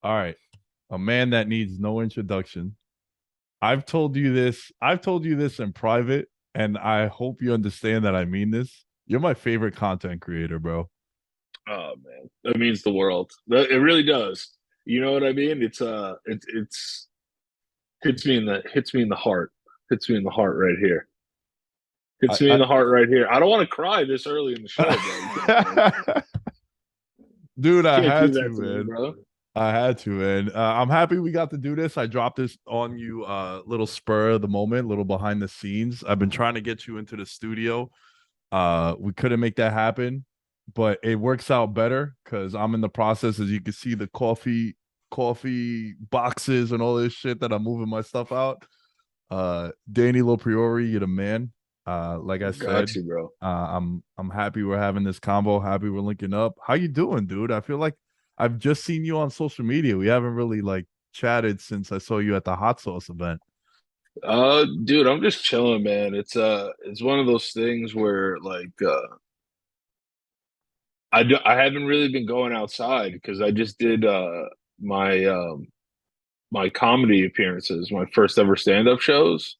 All right. A man that needs no introduction. I've told you this. I've told you this in private, and I hope you understand that I mean this. You're my favorite content creator, bro. Oh man, that means the world. It really does. You know what I mean? It's hits me in the heart. Hits me in the heart right here. Hits me in I the heart right here. I don't want to cry this early in the show, bro. You can't, man. Dude, I Can't do had that to, to me, man. bro. I had to, man. I'm happy we got to do this. I dropped this on you, little spur of the moment, little behind the scenes. I've been trying to get you into the studio. We couldn't make that happen, but it works out better because I'm in the process, as you can see, the coffee boxes and all this shit that I'm moving my stuff out. Danny LoPriore, you're the man. Like I Got said, you, bro. I'm happy we're having this combo. Happy we're linking up. How you doing, dude? I feel like I've just seen you on social media. We haven't really like chatted since I saw you at the hot sauce event. Dude, I'm just chilling, man. It's one of those things where I haven't really been going outside because I just did my my comedy appearances, my first ever stand-up shows.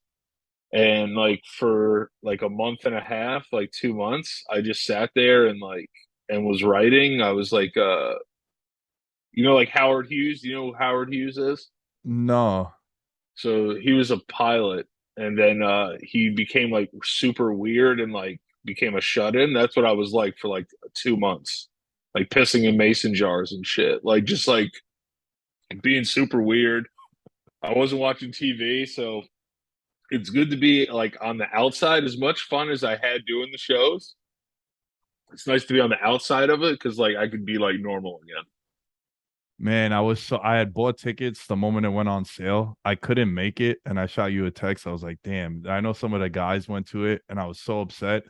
And like for like a month and a half, like 2 months, I just sat there and was writing. I was like Howard Hughes. You know who Howard Hughes is? No. So he was a pilot, and then he became like super weird and like became a shut-in. That's what I was like for like 2 months, like pissing in mason jars and shit, like just like being super weird. I wasn't watching TV, so it's good to be like on the outside. As much fun as I had doing the shows, it's nice to be on the outside of it because like I could be like normal again. Man, I had bought tickets the moment it went on sale. I couldn't make it and I shot you a text. I was like, damn, I know some of the guys went to it and I was so upset.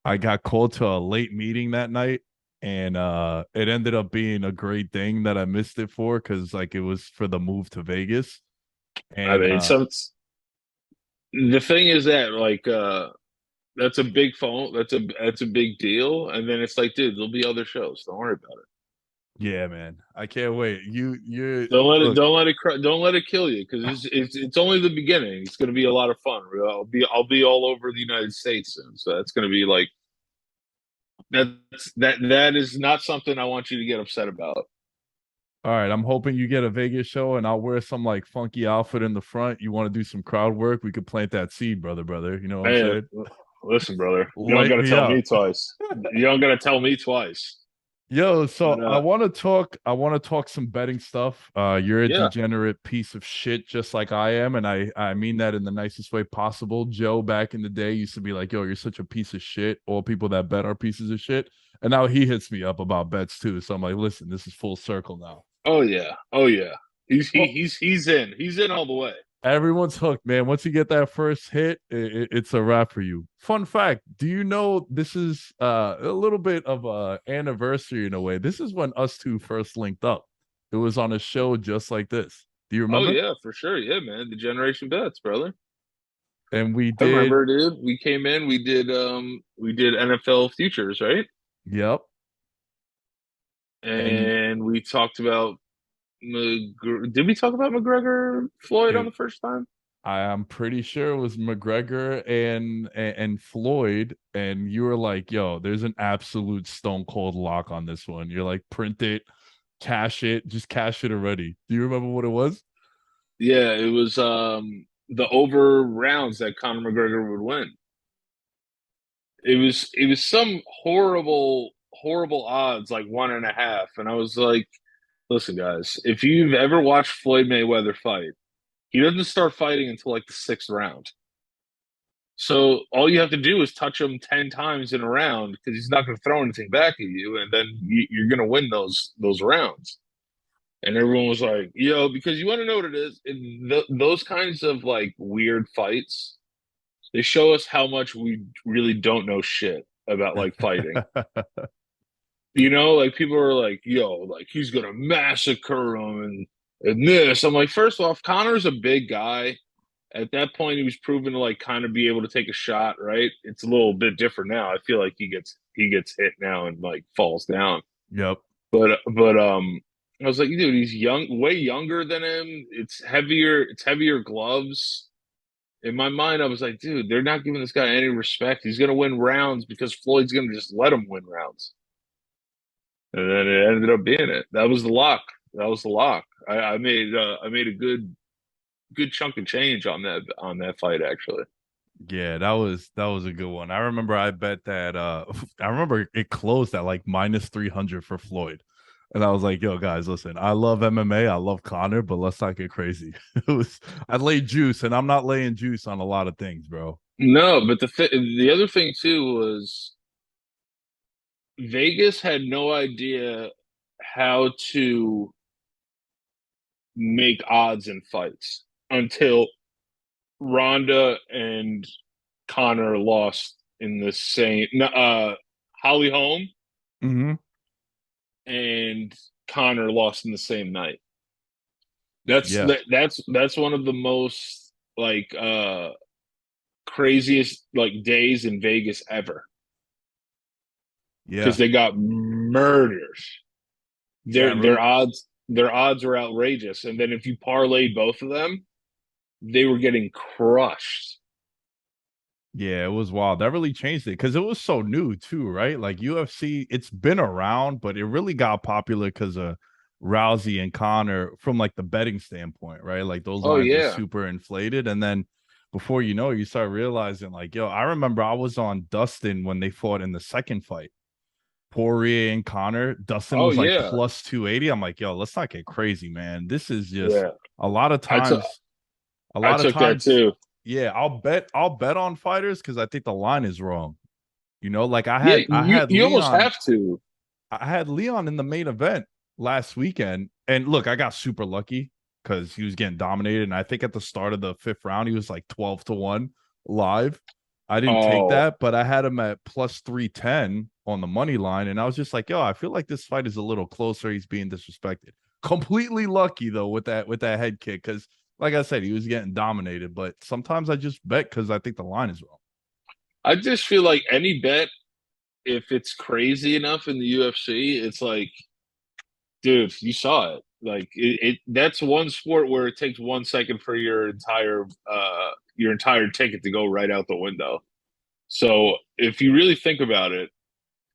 I got called to a late meeting that night and it ended up being a great thing that I missed it for because like it was for the move to Vegas. I And mean, so the thing is that that's a big phone. That's a big deal. And then it's like, dude, there'll be other shows. Don't worry about it. yeah, man. I can't wait. You Don't let it look, don't let it don't let it kill you because it's only the beginning. It's going to be a lot of fun. I'll be all over the United States soon, so that's going to be like that is not something I want you to get upset about. all right, I'm hoping you get a Vegas show and I'll wear some like funky outfit in the front. You want to do some crowd work? We could plant that seed, brother. You know what I'm Hey, saying? listen, brother, you don't got Light to me tell up. me twice. You don't got to tell me twice. Yo, so But I want to talk some betting stuff. You're a yeah, degenerate piece of shit just like I am, and I mean that in the nicest way possible. Joe back in the day used to be like, "Yo, you're such a piece of shit. All people that bet are pieces of shit." And now he hits me up about bets too. So I'm like, "Listen, this is full circle now." oh yeah, oh yeah. Well, He's in all the way. everyone's hooked, man. Once you get that first hit, it's a wrap for you. Fun fact: do you know this is a little bit of a anniversary in a way? This is when us two first linked up. It was on a show just like this. Do you Oh remember? yeah, for sure. Yeah, man, the generation bets, brother. And we I did. remember, dude. We came in, we did NFL futures, right? Yep. And And we talked about did we talk about McGregor Floyd on it, the first time? I am pretty sure it was McGregor and Floyd. And you were like, "Yo, there's an absolute stone cold lock on this one." You're like, "Print it, cash it, just cash it already." Do you remember what it was? Yeah, it was the over rounds that Conor McGregor would win. It was some horrible odds, like 1.5. And I was like, listen, guys, if you've ever watched Floyd Mayweather fight, he doesn't start fighting until like the sixth round. So all you have to do is touch him 10 times in a round because he's not going to throw anything back at you, and then you're going to win those rounds. And everyone was like, "Yo," because you want to know what it is. Those kinds of like weird fights, they show us how much we really don't know shit about like fighting. Like people are like, "Yo, like he's gonna massacre him," and this. I'm like, first off, Connor's a big guy. At that point, he was proven to like kind of be able to take a shot, right? It's a little bit different now. I feel like he gets hit now and like falls down. Yep. But I was like, dude, he's young, way younger than him. It's heavier gloves. In my mind, I was like, dude, they're not giving this guy any respect. He's gonna win rounds because Floyd's gonna just let him win rounds. And then it ended up being it. That was the lock. That was the lock. I made a good chunk of change on that fight actually. Yeah, that was a good one. I remember I bet that I remember it closed at like minus 300 for Floyd. And I was like, yo, guys, listen, I love MMA, I love Connor, but let's not get crazy. It was I laid juice, and I'm not laying juice on a lot of things, bro. No, but the other thing too was Vegas had no idea how to make odds in fights until Ronda and Connor lost in the same Holly Holm Hmm. and Connor lost in the same night. Yeah, That's one of the most like craziest like days in Vegas ever because yeah, they got murdered. yeah. Their odds were outrageous, and then if you parlayed both of them, they were getting crushed. Yeah, it was wild. That really changed it because it was so new too, right? Like UFC, it's been around, but it really got popular because of Rousey and Connor from like the betting standpoint, right? Like those Oh lines were yeah. super inflated. And then before you know it, you start realizing, like, yo, I remember I was on Dustin when they fought in the second fight. Poirier and Connor. Dustin Oh was like yeah. plus 280. I'm like, yo, let's not get crazy, man. This is just Yeah. a lot of I took times, a I lot of took that times too. yeah, I'll bet on fighters because I think the line is wrong. Like I Yeah, had I you had you almost Leon, have to. I had Leon in the main event last weekend. And look, I got super lucky because he was getting dominated. And I think at the start of the fifth round, he was like 12-1 live. I didn't take Oh, that, but I had him at plus 310 on the money line. And I was just like, yo, I feel like this fight is a little closer. He's being disrespected. Completely lucky though with that head kick, because like I said, he was getting dominated. But sometimes I just bet because I think the line is wrong. I just feel like any bet, if it's crazy enough in the UFC, it's like, dude, you saw it. Like that's one sport where it takes 1 second for your entire ticket to go right out the window. So if you really think about it,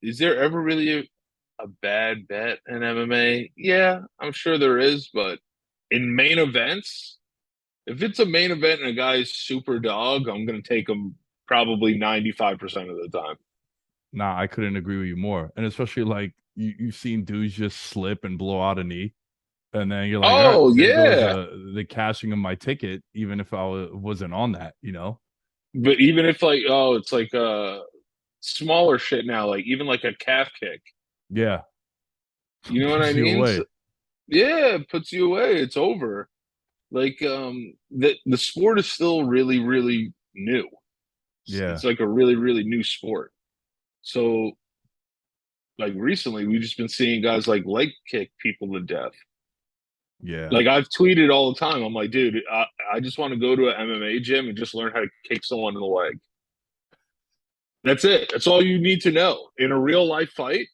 is there ever really a bad bet in MMA? Yeah, I'm sure there is, but in main events, if it's a main event and a guy's super dog, I'm gonna take him probably 95% of the time. Nah, I couldn't agree with you more. And especially like you've seen dudes just slip and blow out a knee. And then you're like, all right, Oh there goes yeah. the cashing of my ticket, even if wasn't on that. But even if like it's like smaller shit now, like even like a calf kick. Yeah. You know what I Puts you mean? So, away. yeah, it puts you away. It's over. Like the sport is still really, really new. It's Yeah. like a really, really new sport. So like recently we've just been seeing guys like leg kick people to death. Yeah. Like I've tweeted all the time. I'm like, dude, I just want to go to an MMA gym and just learn how to kick someone in the leg. That's it. That's all you need to know. In a real life fight,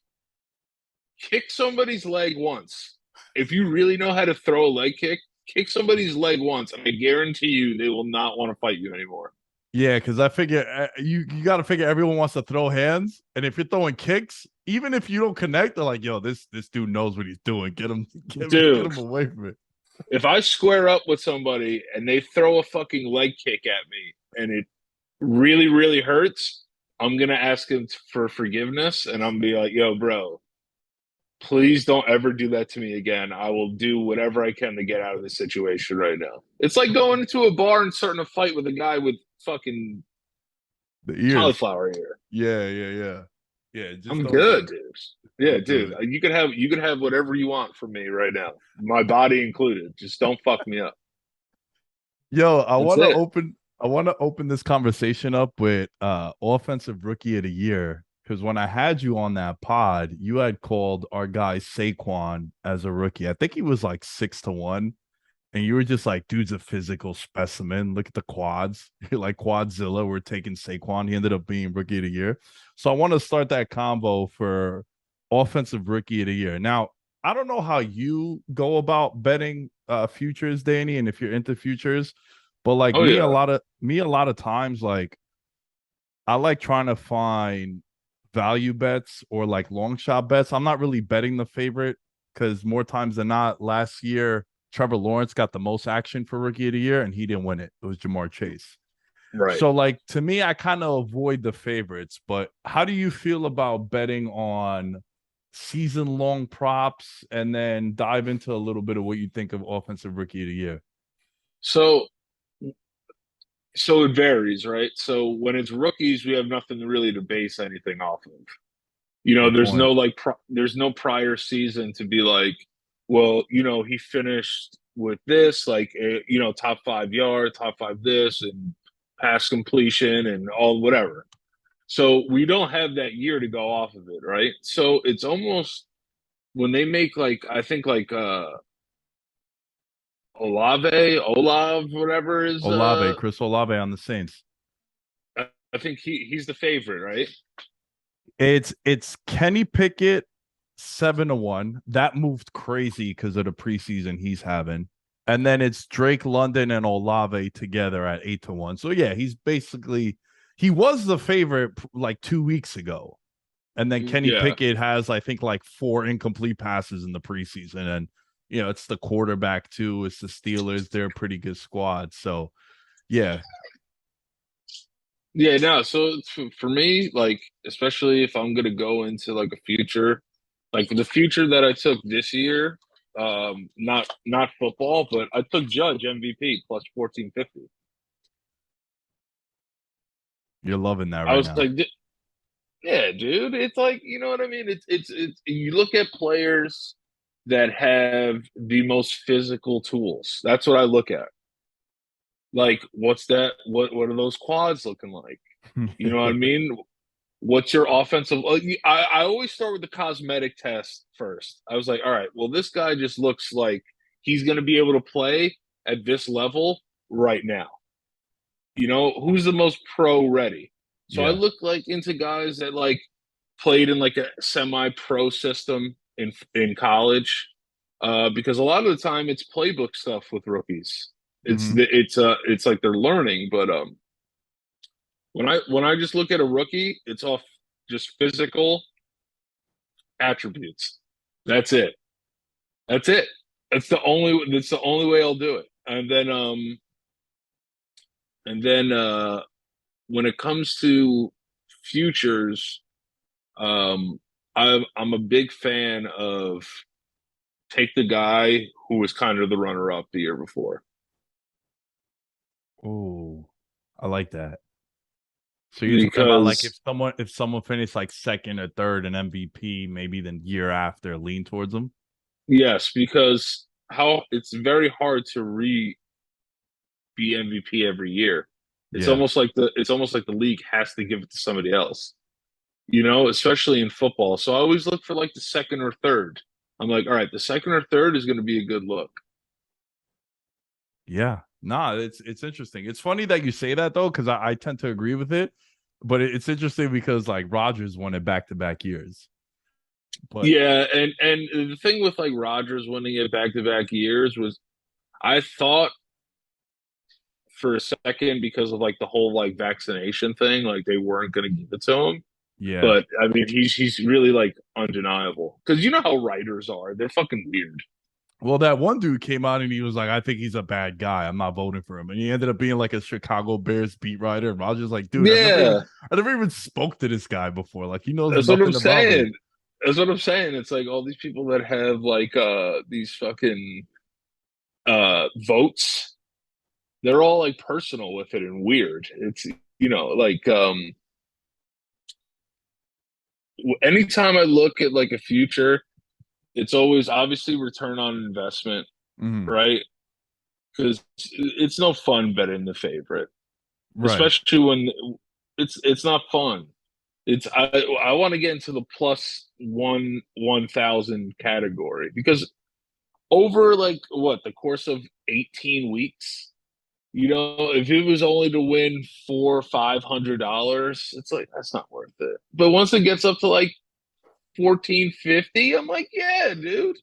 kick somebody's leg once. If you really know how to throw a leg kick somebody's leg once, and I guarantee you they will not want to fight you anymore. Yeah, because I figure you got to figure everyone wants to throw hands, and if you're throwing kicks, even if you don't connect, they're like, "Yo, this dude knows what he's doing. Get him, get Dude, him away from it." if I square up with somebody and they throw a fucking leg kick at me and it really, really hurts, I'm gonna ask him for forgiveness and I'm gonna be like, yo, bro, please don't ever do that to me again. I will do whatever I can to get out of this situation right now. It's like going into a bar and starting a fight with a guy with fucking The ears. cauliflower ear. Yeah, yeah, yeah, yeah. Just I'm don't do good, it. dude. Yeah, Don't do dude. it. You could have whatever you want from me right now, my body included. Just don't fuck me up. Yo, That's it. I want to open this conversation up with offensive rookie of the year, because when I had you on that pod, you had called our guy Saquon as a rookie. I think he was like 6-1, and you were just like, dude's a physical specimen. Look at the quads. You're like Quadzilla. We're taking Saquon. He ended up being rookie of the year. So I want to start that combo for offensive rookie of the year. Now, I don't know how you go about betting futures, Danny, and if you're into futures, but like Oh yeah. me a lot of times, like I like trying to find value bets or like long shot bets. I'm not really betting the favorite because more times than not, last year Trevor Lawrence got the most action for rookie of the year and he didn't win it. It was Jamar Chase. Right. So like to me, I kind of avoid the favorites, but how do you feel about betting on season long props and then dive into a little bit of what you think of offensive rookie of the year? So so it varies, right? So when it's rookies, we have nothing really to base anything off of. Good There's point. no there's no prior season to be like, well, he finished with this, like, top 5 yard, top five this, and pass completion and all whatever. So we don't have that year to go off of it, right? So it's almost when they make like I think like Olav, whatever is Olave, Chris Olave on the Saints. I think he's the favorite, right? It's Kenny Pickett 7-1. That moved crazy because of the preseason he's having. And then it's Drake London and Olave together at 8-1. So yeah, he was the favorite like 2 weeks ago. And then Kenny Yeah. Pickett has, I think, like 4 incomplete passes in the preseason. And it's the quarterback too. It's the Steelers. They're a pretty good squad. So yeah. Yeah, no. So for me, like, especially if I'm gonna go into like a future, like the future that I took this year, not football, but I took Judge MVP plus 1450. You're loving that I right was now. like, yeah, dude, it's like, you know what I mean? It's you look at players that have the most physical tools. That's what I look at. Like, what's that? What are those quads looking like? You know what I mean? What's your offensive? I always start with the cosmetic test first. I was like, all right, well, this guy just looks like he's going to be able to play at this level right now. Who's the most pro ready? So I Yeah. look like into guys that like played in like a semi pro system in college, because a lot of the time it's playbook stuff with rookies. Hmm. It's like they're learning, but when I just look at a rookie, it's off just physical attributes. That's it. That's it. That's the only way I'll do it. And then when it comes to futures, I'm a big fan of take the guy who was kind of the runner up the year before. Oh, I like that. So you're talking about like Because if someone finished like second or third in MVP, maybe the year after lean towards them. yes, because how it's very hard to be MVP every year. Yeah. It's almost like the league has to give it to somebody else. Especially in football. So I always look for like the second or third. I'm like, all right, the second or third is going to be a good look. Yeah. Nah, it's interesting. It's funny that you say that though, because I tend to agree with it. But it's interesting because like Rogers won it back to back years. But Yeah, and the thing with like Rodgers winning it back to back years was I thought for a second because of like the whole like vaccination thing, like they weren't going to give it to him. yeah. But I mean, he's really like undeniable because you know how writers are; they're fucking weird. Well, that one dude came out and he was like, I think he's a bad guy. I'm not voting for him. And he ended up being like a Chicago Bears beat writer. And Rogers like, dude, Yeah, I never even spoke to this guy before. Like he knows that's what I'm nothing about me. saying. That's what I'm saying. It's like all these people that have like these fucking votes, they're all like personal with it and weird. It's like anytime I look at like a future, it's always obviously return on investment, Mhm. right? Because it's no fun betting the favorite, Right. especially when it's not fun. I want to get into the plus 1,000 category because over like what the course of 18 weeks, if it was only to win $400-500, it's like that's not worth it. But once it gets up to like 1450, I'm like, yeah, dude.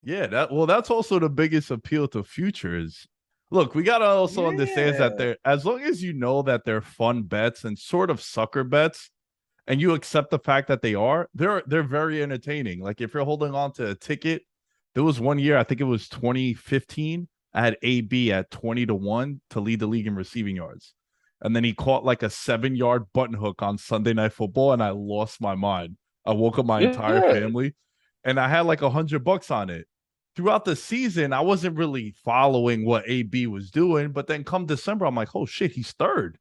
Yeah, that's also the biggest appeal to futures. Look, we gotta also understand that Yeah. they're as long as you know that they're fun bets and sort of sucker bets, and you accept the fact that they're very entertaining. Like if you're holding on to a ticket, there was one year, I think it was 2015, I had AB at 20 to 1 to lead the league in receiving yards. And then he caught like a 7 yard button hook on Sunday Night Football, and I lost my mind. I woke up my entire Yeah. family, and I had like $100 on it. Throughout the season, I wasn't really following what AB was doing, but then come December, I'm like, oh shit, he's third.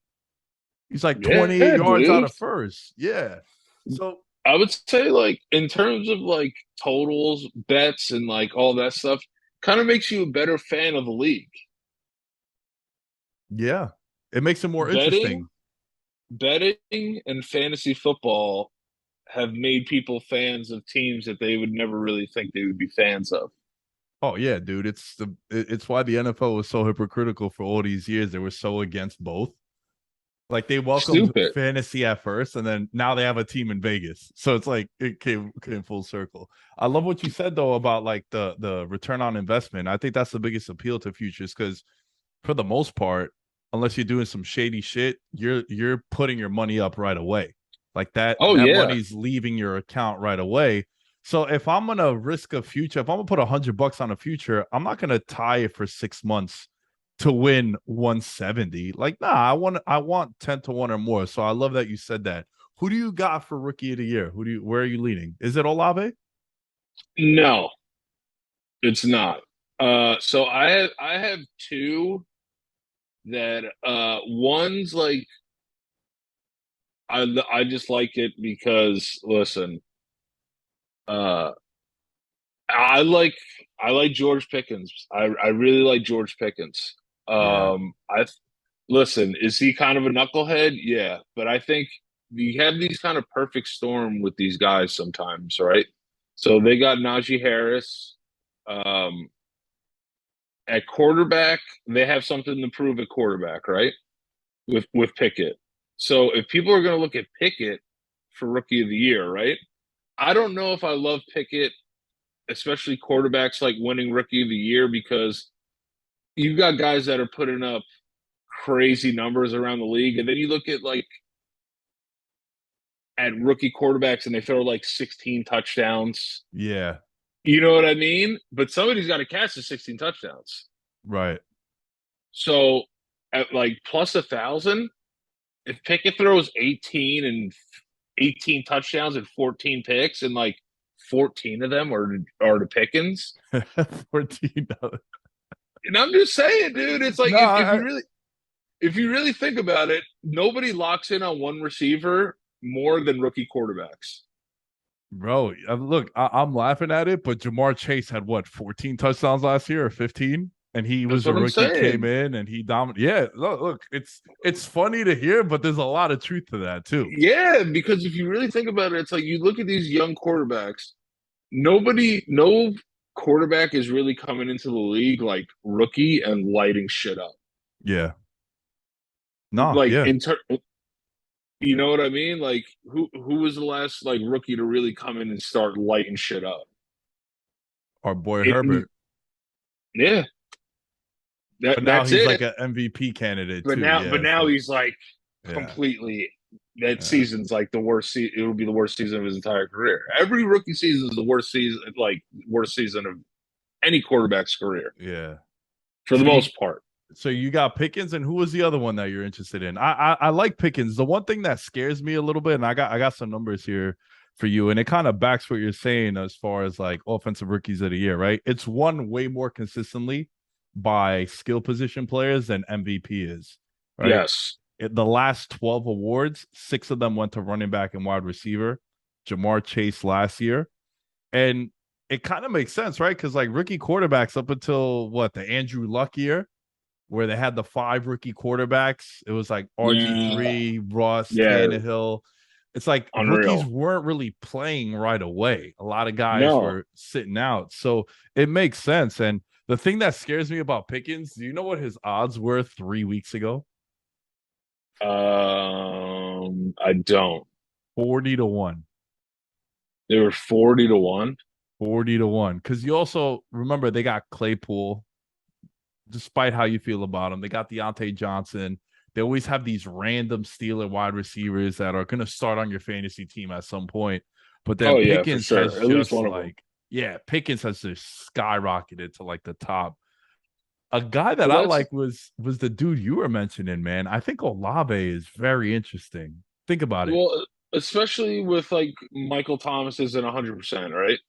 He's like 28 Yeah, yards out dude. of first. Yeah. So I would say like in terms of like totals, bets, and like all that stuff, kind of makes you a better fan of the league. yeah, it makes it more Betting, interesting. betting, and fantasy football have made people fans of teams that they would never really think they would be fans of. Oh yeah, dude. It's why the NFL was so hypocritical for all these years. They were so against both. Like they welcomed Stupid. fantasy at first, and then now they have a team in Vegas. So it's like it came full circle. I love what you said though about like the return on investment. I think that's the biggest appeal to futures because for the most part, unless you're doing some shady shit, you're putting your money up right away. Like Oh that yeah. money's leaving your account right away. So if I'm gonna risk a future, if I'm gonna put $100 on a future, I'm not gonna tie it for 6 months to win 170. Like, nah, I want 10 to 1 or more. So I love that you said that. Who do you got for rookie of the year? Where are you leaning? Is it Olave? No, it's not. So I have two that one's like I just like it because listen, uh I like I like George Pickens. I really like George Pickens. Yeah. I listen, is he kind of a knucklehead? Yeah, but I think you have these kind of perfect storm with these guys sometimes, right? So they got Najee Harris. Um, at quarterback, they have something to prove at quarterback, right? With Pickett. So if people are going to look at Pickett for rookie of the year, right? I don't know if I love Pickett, especially quarterbacks like winning rookie of the year because you've got guys that are putting up crazy numbers around the league, and then you look at like at rookie quarterbacks and they throw like 16 touchdowns. Yeah. You know what I mean? But somebody's got to catch the 16 touchdowns. Right. So at like plus 1,000, if Pickett throws 18 touchdowns and 14 picks, and like 14 of them are to Pickens. 14. And I'm just saying, dude, it's like No, if you really think about it, nobody locks in on one receiver more than rookie quarterbacks. bro, look, I'm laughing at it, but Jamar Chase had what, 14 touchdowns last year or 15? And he That's was a what I'm rookie, came saying. in and he dominated. Yeah, look, it's funny to hear, but there's a lot of truth to that too. Yeah, because if you really think about it, it's like you look at these young quarterbacks. No quarterback is really coming into the league like rookie and lighting shit up. Yeah. No, Like yeah. you know what I mean? Like who was the last like rookie to really come in and start lighting shit up? Our boy It, Herbert. yeah, But now that's he's like it. an MVP candidate But too. now Yeah. now So he's like yeah. completely. That Yeah. season's like the worst. It will be the worst season of his entire career. Every rookie season is the worst season, like worst season of any quarterback's career Yeah. for the So you most part. so you got Pickens, and who was the other one that you're interested in? I like Pickens. The one thing that scares me a little bit, and I got some numbers here for you, and it kind of backs what you're saying as far as like offensive rookies of the year, right? It's won way more consistently by skill position players than MVP is, right? Yes. The last 12 awards, six of them went to running back and wide receiver. Jamar Chase last year. And it kind of makes sense, right? Because like rookie quarterbacks up until what, the Andrew Luck year, where they had the five rookie quarterbacks. It was like Yeah. RG3, Russ, Yeah. Tannehill. It's like rookies Unreal. weren't really playing right away. A lot of guys No. were sitting out. So it makes sense. And the thing that scares me about Pickens, do you know what his odds were 3 weeks ago? I don't. 40 to 1. They were 40 to 1. 40-1. Because you also remember they got Claypool, despite how you feel about him. They got Deontay Johnson. They always have these random Steeler wide receivers that are going to start on your fantasy team at some point. But then Oh yeah, for Pickens has sure. At least just one of them. like, yeah, Pickens has just skyrocketed to like the top. A guy that Well, I that's like was the dude you were mentioning, man. I think Olave is very interesting. Think about it. well, especially with like Michael Thomas isn't 100%, right?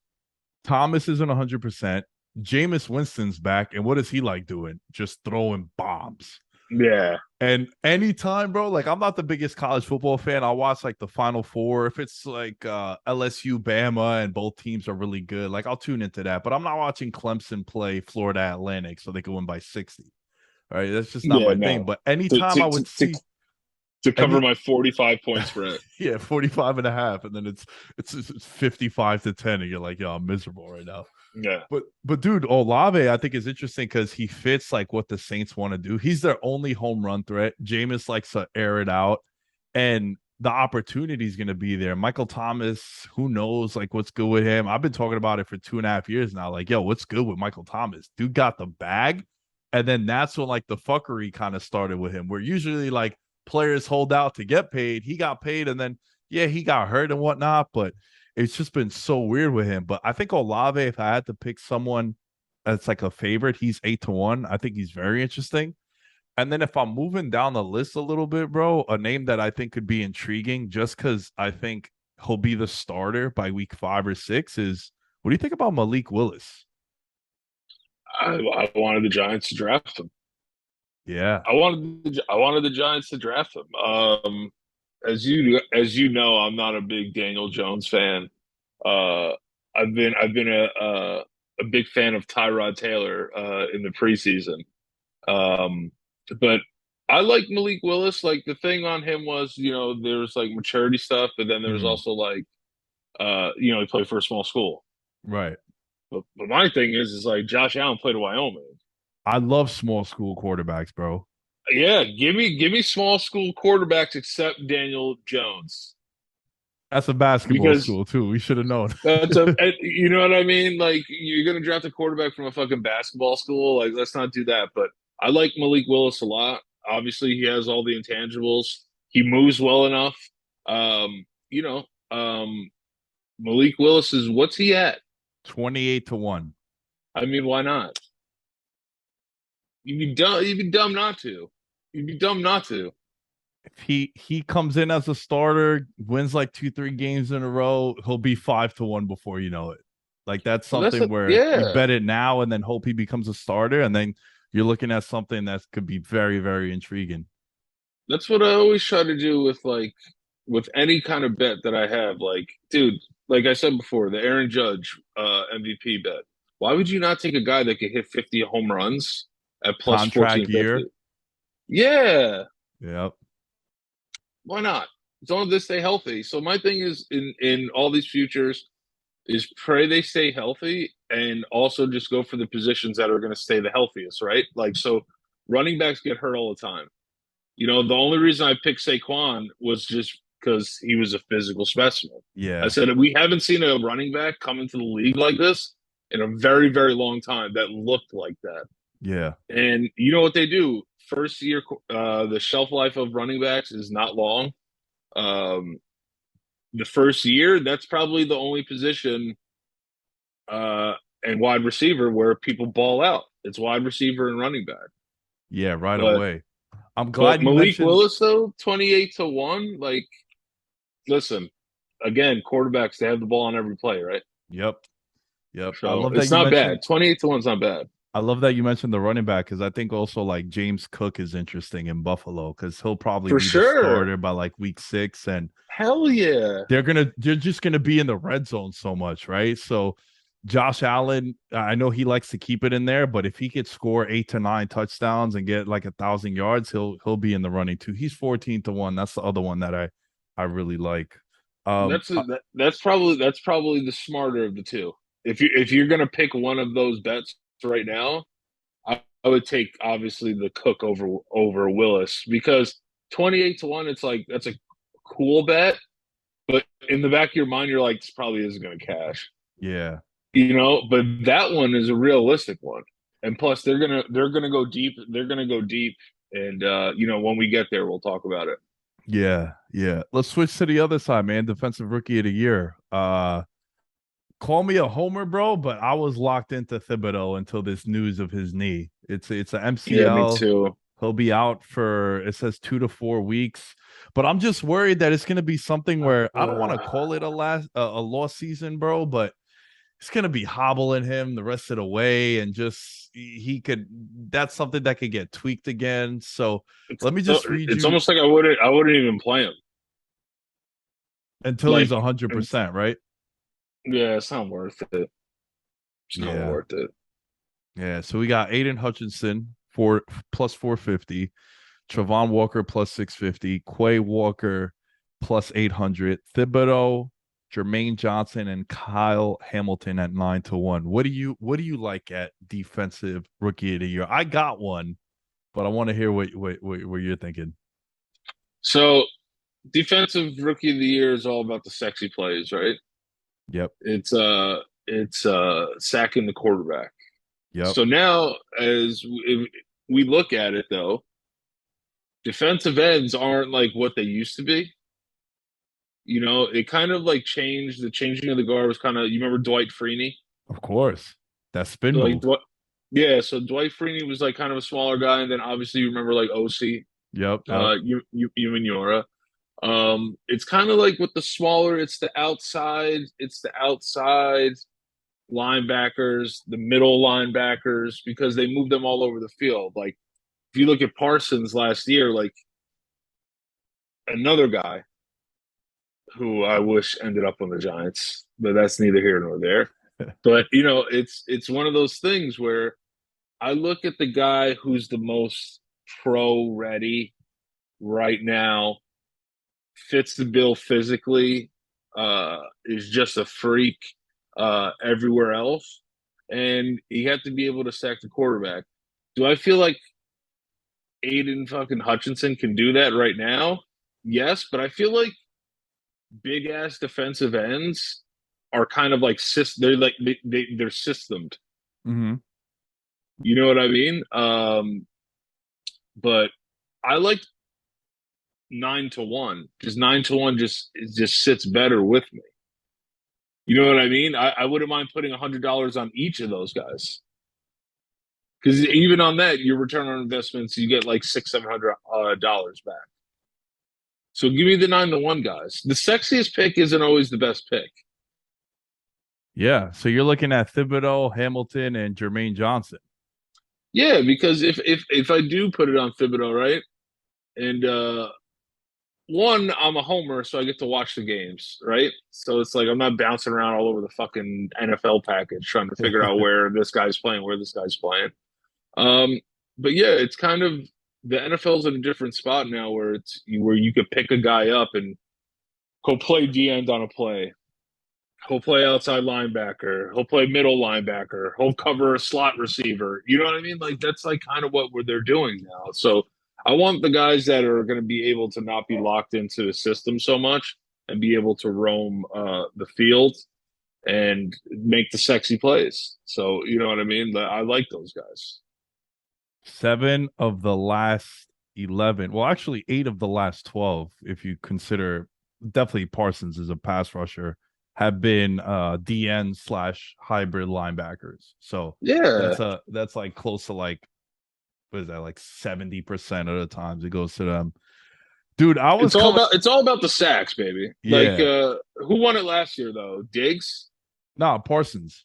Thomas isn't 100%. Jameis Winston's back. And what is he like doing? Just throwing bombs. Yeah, And anytime, bro, like I'm not the biggest college football fan. I'll watch like the Final Four. If it's like LSU, Bama, and both teams are really good, like I'll tune into that. But I'm not watching Clemson play Florida Atlantic so they can win by 60. All right. That's just not yeah, my thing. no. But To anytime to I to would to, see to cover any my 45 point spread. yeah, 45 and a half, and then it's 55 to 10, and you're like, yo, I'm miserable right now. Yeah, But dude, Olave, I think is interesting because he fits like what the Saints want to do. He's their only home run threat. Jameis likes to air it out, and the opportunity is going to be there. Michael Thomas, who knows like what's good with him? I've been talking about it for 2.5 years now. Like, yo, what's good with Michael Thomas? Dude got the bag, and then that's when like the fuckery kind of started with him. Where usually like players hold out to get paid. He got paid, and then yeah, he got hurt and whatnot, but it's just been so weird with him. But I think Olave, if I had to pick someone that's like a favorite, he's 8-1. I think he's very interesting. And then if I'm moving down the list a little bit, bro, a name that I think could be intriguing just because I think he'll be the starter by week 5 or 6 is what do you think about Malik Willis? I wanted the Giants to draft him. Yeah. I wanted the Giants to draft him. As you know, I'm not a big Daniel Jones fan. Uh, I've been a big fan of Tyrod Taylor in the preseason. But I like Malik Willis. Like the thing on him was, there was like maturity stuff, but then there was Mhm. also like, he played for a small school. Right. But my thing is like Josh Allen played at Wyoming. I love small school quarterbacks, bro. Yeah, give me small school quarterbacks except Daniel Jones That's a basketball because school too. We should have known. you know what I mean. Like you're gonna draft a quarterback from a fucking basketball school. Like let's not do that. But I like Malik Willis a lot. Obviously, he has all the intangibles. He moves well enough. Um, you know, Malik Willis is what's he at? 28-1. I mean, why not? You'd be dumb. You'd be dumb not to. You'd be dumb not to. If he comes in as a starter, wins like 2-3 games in a row, he'll be 5-1 before you know it. Like that's Well, something where you yeah. bet it now and then hope he becomes a starter, and then you're looking at something that could be very, very intriguing. That's what I always try to do with any kind of bet that I have. Like, dude, like I said before, the Aaron Judge MVP bet. Why would you not take a guy that could hit 50 home runs at plus Contract year. 1450? Yeah, Yep. why not? As long as they stay healthy. So my thing is in all these futures is pray they stay healthy and also just go for the positions that are going to stay the healthiest, right? Like so running backs get hurt all the time. The only reason I picked Saquon was just because he was a physical specimen. I Yeah. said we haven't seen a running back come into the league like this in a very, very long time that looked like that. Yeah. And you know what they do? First year, the shelf life of running backs is not long. Um, the first year, that's probably the only position uh, and wide receiver where people ball out. It's wide receiver and running back. Yeah. Right But away. I'm but glad you Malik mentioned. Willis though, 28-1, like listen, again, quarterbacks they have the ball on every play, right? Yep. Yep. I So love that it's you not bad. mentioned. 28-1's not bad. I love that you mentioned the running back because I think also like James Cook is interesting in Buffalo because he'll probably For be the sure. starter by like week 6, and Hell yeah. they're just gonna be in the red zone so much, right? So Josh Allen, I know he likes to keep it in there, but if he could score 8 to 9 touchdowns and get like 1,000 yards, he'll be in the running too. He's 14-1. That's the other one that I really like. Um, uh, That's probably the smarter of the two. If you're gonna pick one of those bets right now, I would take obviously the Cook over Willis because 28-1, it's like that's a cool bet, but in the back of your mind, you're like, this probably isn't gonna cash. yeah. But that one is a realistic one. And plus they're gonna go deep. They're gonna go deep. And when we get there, we'll talk about it. Yeah, yeah. Let's switch to the other side, man. Defensive rookie of the year. Call me a homer, bro, but I was locked into Thibodeau until this news of his knee. It's an Yeah, me MCL. too. He'll be out for, it says, 2 to 4 weeks. But I'm just worried that it's gonna be something where I don't want to call it a lost season, bro, but it's gonna be hobbling him the rest of the way, and just he could. That's something that could get tweaked again. So It's let me so just read it's you almost like I wouldn't even play him. until he's Like, 100%, right? yeah, it's not worth it. It's not Yeah. worth it. Yeah, so we got Aiden Hutchinson for plus 450, Travon Walker plus 650, Quay Walker plus 800, Thibodeau, Jermaine Johnson, and Kyle Hamilton at 9 to 1. What do you like at defensive rookie of the year? I got one, but I want to hear what you're thinking. So defensive rookie of the year is all about the sexy plays, right? Yep, It's sacking the quarterback. yep, So now, as we look at it, though, defensive ends aren't like what they used to be. It kind of like changed. The changing of the guard was kind of. You remember Dwight Freeney? of course. That spin Like, move. yeah. So Dwight Freeney was like kind of a smaller guy, and then obviously you remember like OC, Yep, yep. Yura. It's kind of like with the smaller. It's the outside. It's the outside linebackers, the middle linebackers, because they move them all over the field. Like if you look at Parsons last year, like another guy who I wish ended up on the Giants, but that's neither here nor there. But it's one of those things where I look at the guy who's the most pro ready right now, fits the bill physically, is just a freak everywhere else, and you have to be able to sack the quarterback. Do I feel like Aiden fucking Hutchinson can do that right now? Yes, but I feel like big ass defensive ends are kind of like they're like they're systemed. Mm-hmm. You know what I mean? But I like 9 to 1 because 9 to 1 just sits better with me. You know what I mean? I wouldn't mind putting $100 on each of those guys because even on that, your return on investments, you get like $600-700 back. So give me the 9 to 1 guys. The sexiest pick isn't always the best pick. Yeah. So you're looking at Thibodeau, Hamilton, and Jermaine Johnson. Yeah, because if I do put it on Thibodeau, right, and one, I'm a homer, so I get to watch the games, right? So it's like I'm not bouncing around all over the fucking NFL package trying to figure out where this guy's playing, where this guy's playing. Um, but yeah, it's kind of the NFL's in a different spot now where where you could pick a guy up and go play D end on a play. He'll play outside linebacker. He'll play middle linebacker. He'll cover a slot receiver. You know what I mean? Like that's like kind of what they're doing now. So I want the guys that are going to be able to not be locked into the system so much and be able to roam the field and make the sexy plays. So you know what I mean? I like those guys. 7 of the last 11. Well, actually, 8 of the last 12, if you consider definitely Parsons as a pass rusher, have been DN slash hybrid linebackers. So Yeah, that's like close to like what is that, like 70% of the times it goes to them. Dude, I was coming. it's all about the sacks, baby. Like Yeah. who won it last year though? Diggs? Nah, Parsons.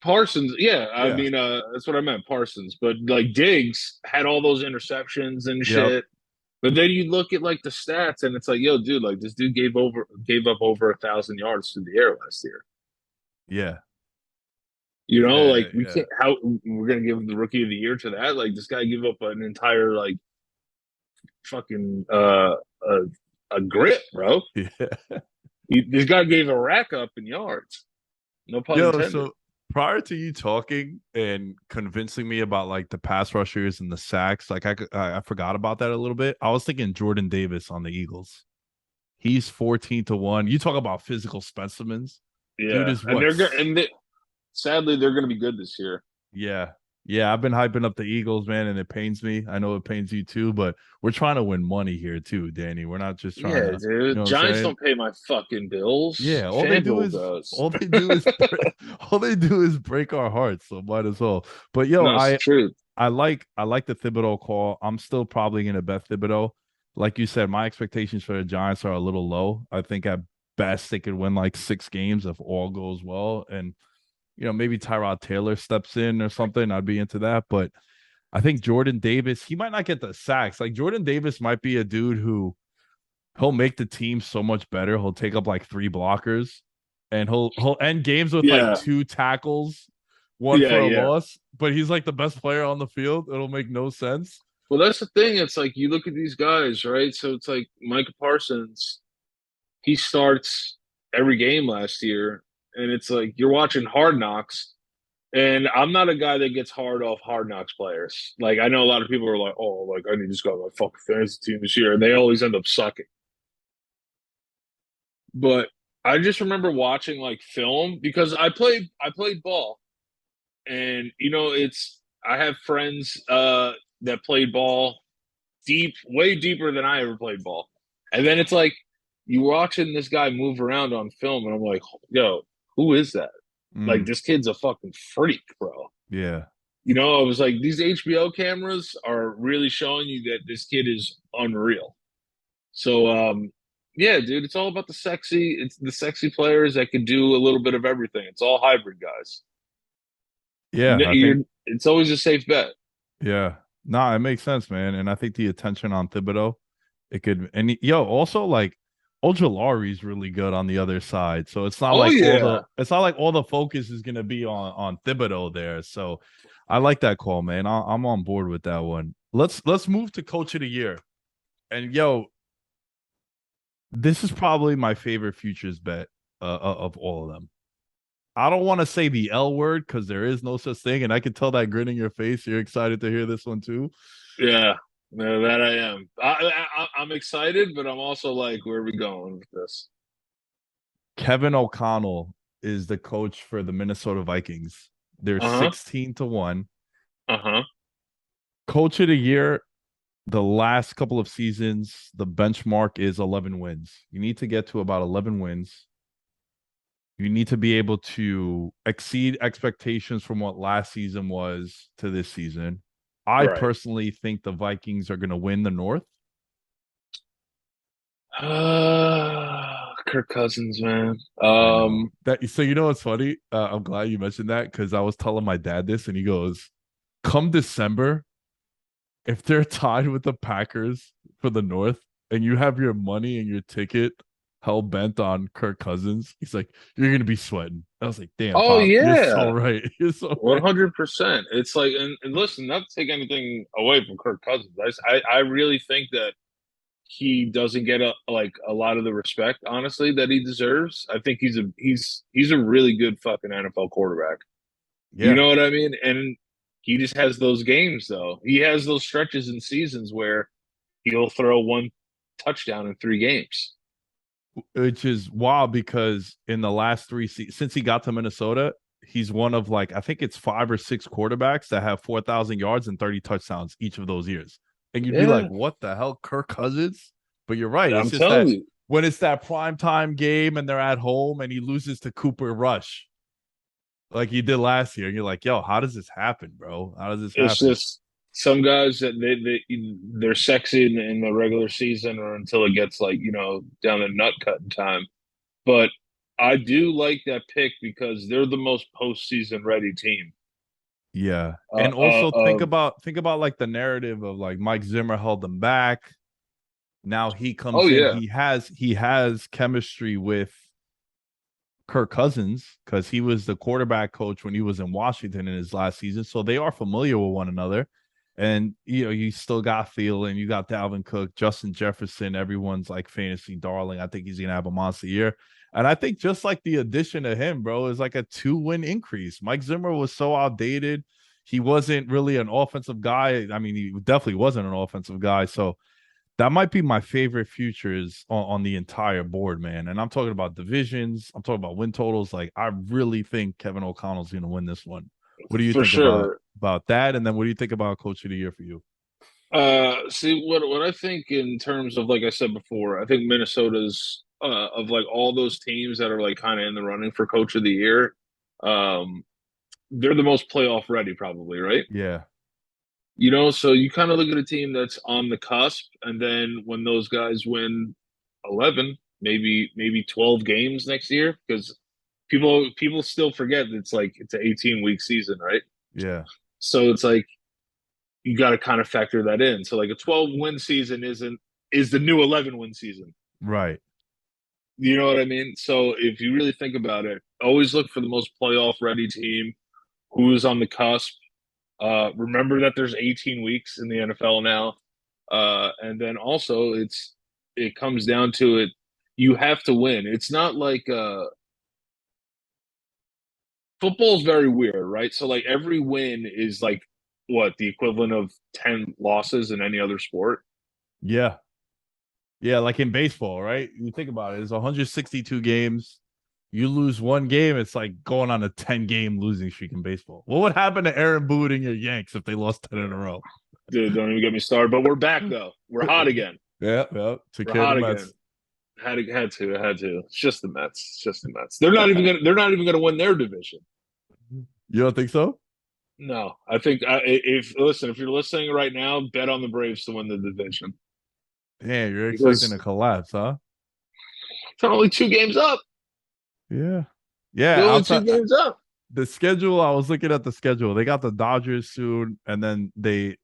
Parsons, yeah, I Yeah. mean, that's what I meant, Parsons. But like Diggs had all those interceptions and Yep. shit. But then you look at like the stats, and it's like, yo, dude, like this dude gave up over 1,000 yards through the air last year. Yeah. Like Yeah. we Yeah. can't. How we're gonna give the rookie of the year to that? Like this guy gave up an entire like fucking a grip, bro. Yeah. This guy gave a rack up in yards. No pun Yo, intended. so prior to you talking and convincing me about like the pass rushers and the sacks, like I forgot about that a little bit. I was thinking Jordan Davis on the Eagles. He's 14 to 1. You talk about physical specimens. Dude Yeah, is and what? they're good, and sadly, they're going to be good this year. Yeah. Yeah, I've been hyping up the Eagles, man, and it pains me. I know it pains you too, but we're trying to win money here too, Danny. We're not just trying Yeah, to, you know dude. what I'm Giants saying? don't pay my fucking bills. Yeah, FanDuel does. all they do is all they do is break our hearts, so might as well. But yo, No, it's the truth. I like the Thibodeau call. I'm still probably gonna bet Thibodeau. Like you said, my expectations for the Giants are a little low. I think at best they could win like 6 games if all goes well. And maybe Tyrod Taylor steps in or something. I'd be into that. But I think Jordan Davis, he might not get the sacks. Like Jordan Davis might be a dude who he'll make the team so much better. He'll take up like 3 blockers and he'll end games with like Yeah, 2 tackles, one yeah, for a yeah. loss, but he's like the best player on the field. It'll make no sense. Well, that's the thing. It's like you look at these guys, right? So it's like Micah Parsons, he starts every game last year, and it's like you're watching Hard Knocks, and I'm not a guy that gets hard off Hard Knocks players. Like I know a lot of people are like, "Oh, like I need to just go to my fucking fantasy team this year," and they always end up sucking. But I just remember watching like film because I played ball, and it's I have friends that played ball deep, way deeper than I ever played ball. And then it's like you watching this guy move around on film, and I'm like, yo, who is that? Like Mm, this kid's a fucking freak, bro. yeah. I was like, these HBO cameras are really showing you that this kid is unreal. So yeah, dude, it's all about it's the sexy players that can do a little bit of everything. It's all hybrid guys. Yeah, I think It's always a safe bet. yeah. Nah, it makes sense, man. And I think the attention on Thibodeau, it could also like Ojulari's really good on the other side. So Oh yeah. it's not like all the focus is gonna be on Thibodeau there. So I like that call, man. I'm on board with that one. Let's move to coach of the year. And this is probably my favorite futures bet of all of them. I don't want to say the L word because there is no such thing, and I can tell that grin in your face. You're excited to hear this one too. Yeah, no, that I am. I'm excited, but I'm also like, where are we going with this? Kevin O'Connell is the coach for the Minnesota Vikings. They're Uh huh. 16-1. Uh huh. Coach of the year, the last couple of seasons, the benchmark is 11 wins. You need to get to about 11 wins. You need to be able to exceed expectations from what last season was to this season. I Right. personally think the Vikings are going to win the North. Kirk Cousins, man. I know that. So what's funny? I'm glad you mentioned that because I was telling my dad this, and he goes, "Come December, if they're tied with the Packers for the North, and you have your money and your ticket hell bent on Kirk Cousins, he's like, you're gonna be sweating." I was like, "Damn, Oh Pop, you're so yeah, right. You're so right." 100%. It's like, and listen, not to take anything away from Kirk Cousins. I really think that he doesn't get a lot of the respect, honestly, that he deserves. I think he's a really good fucking NFL quarterback. You Yeah, know what I mean? And he just has those games though. He has those stretches and seasons where he'll throw one touchdown in 3 games. which is wild because in the last since he got to Minnesota, he's one of like I think it's 5 or 6 quarterbacks that have 4,000 yards and 30 touchdowns each of those years. And you'd be like, Yeah, "What the hell, Kirk Cousins?" But you're right. It's I'm just telling that you. when it's that prime time game and they're at home and he loses to Cooper Rush like he did last year, and you're like, "Yo, how does this happen, bro? How does this It's happen?" just some guys that they're sexy in the regular season or until it gets like, down the nut cutting time. But I do like that pick because they're the most postseason ready team. Yeah. And also Of think about like the narrative of like Mike Zimmer held them back. Now he Oh comes in. yeah, He has chemistry with Kirk Cousins because he was the quarterback coach when he was in Washington in his last season. So they are familiar with one another. And you still got Thielen, you got Dalvin Cook, Justin Jefferson, everyone's like fantasy darling. I think he's gonna have a monster year. And I think just like the addition of him, bro, is like a 2-win increase. Mike Zimmer was so outdated. He wasn't really an offensive guy. I mean, he definitely wasn't an offensive guy. So That might be my favorite futures on the entire board, man. And I'm talking about divisions. I'm talking about win totals. Like I really think Kevin O'Connell's going to win this one. What do you For think sure. about that? And then what do you think about Coach of the Year for you? See what I think in terms of, like I said before, I think Minnesota's of like all those teams that are like kind of in the running for Coach of the Year, um, they're the most playoff ready, probably, right? Yeah, So you kind of look at a team that's on the cusp, and then when those guys win 11, maybe 12 games next year, because people still forget that it's an 18-week season, right? yeah, So it's like you got to kind of factor that in. So like a 12 win season is the new 11 win season. right. You know what I mean? So if you really think about it, always look for the most playoff ready team who's on the cusp. Remember that there's 18 weeks in the NFL now. And then also it comes down to it. You have to win. It's not like football's very weird, right? So like every win is like what the equivalent of 10 losses in any other sport. Yeah. Yeah, like in baseball, right? You think about it, it's 162 games. You lose one game, it's like going on a 10-game losing streak in baseball. What would happen to Aaron Boone and your Yanks if they lost 10 in a row? Dude, don't even get me started. But we're back though. We're hot again. Yeah, yeah. Take We're care of the hot Mets. again. Had to. It's just the Mets. It's just the Mets. They're not even gonna win their division. You don't think so? No, I think if you're listening right now, bet on the Braves to win the division Damn, you're expecting because a collapse, huh? it's only 2 games up. Yeah. Yeah, They're only two outside games up. the schedule, I was looking at the schedule. They got the Dodgers soon, and then they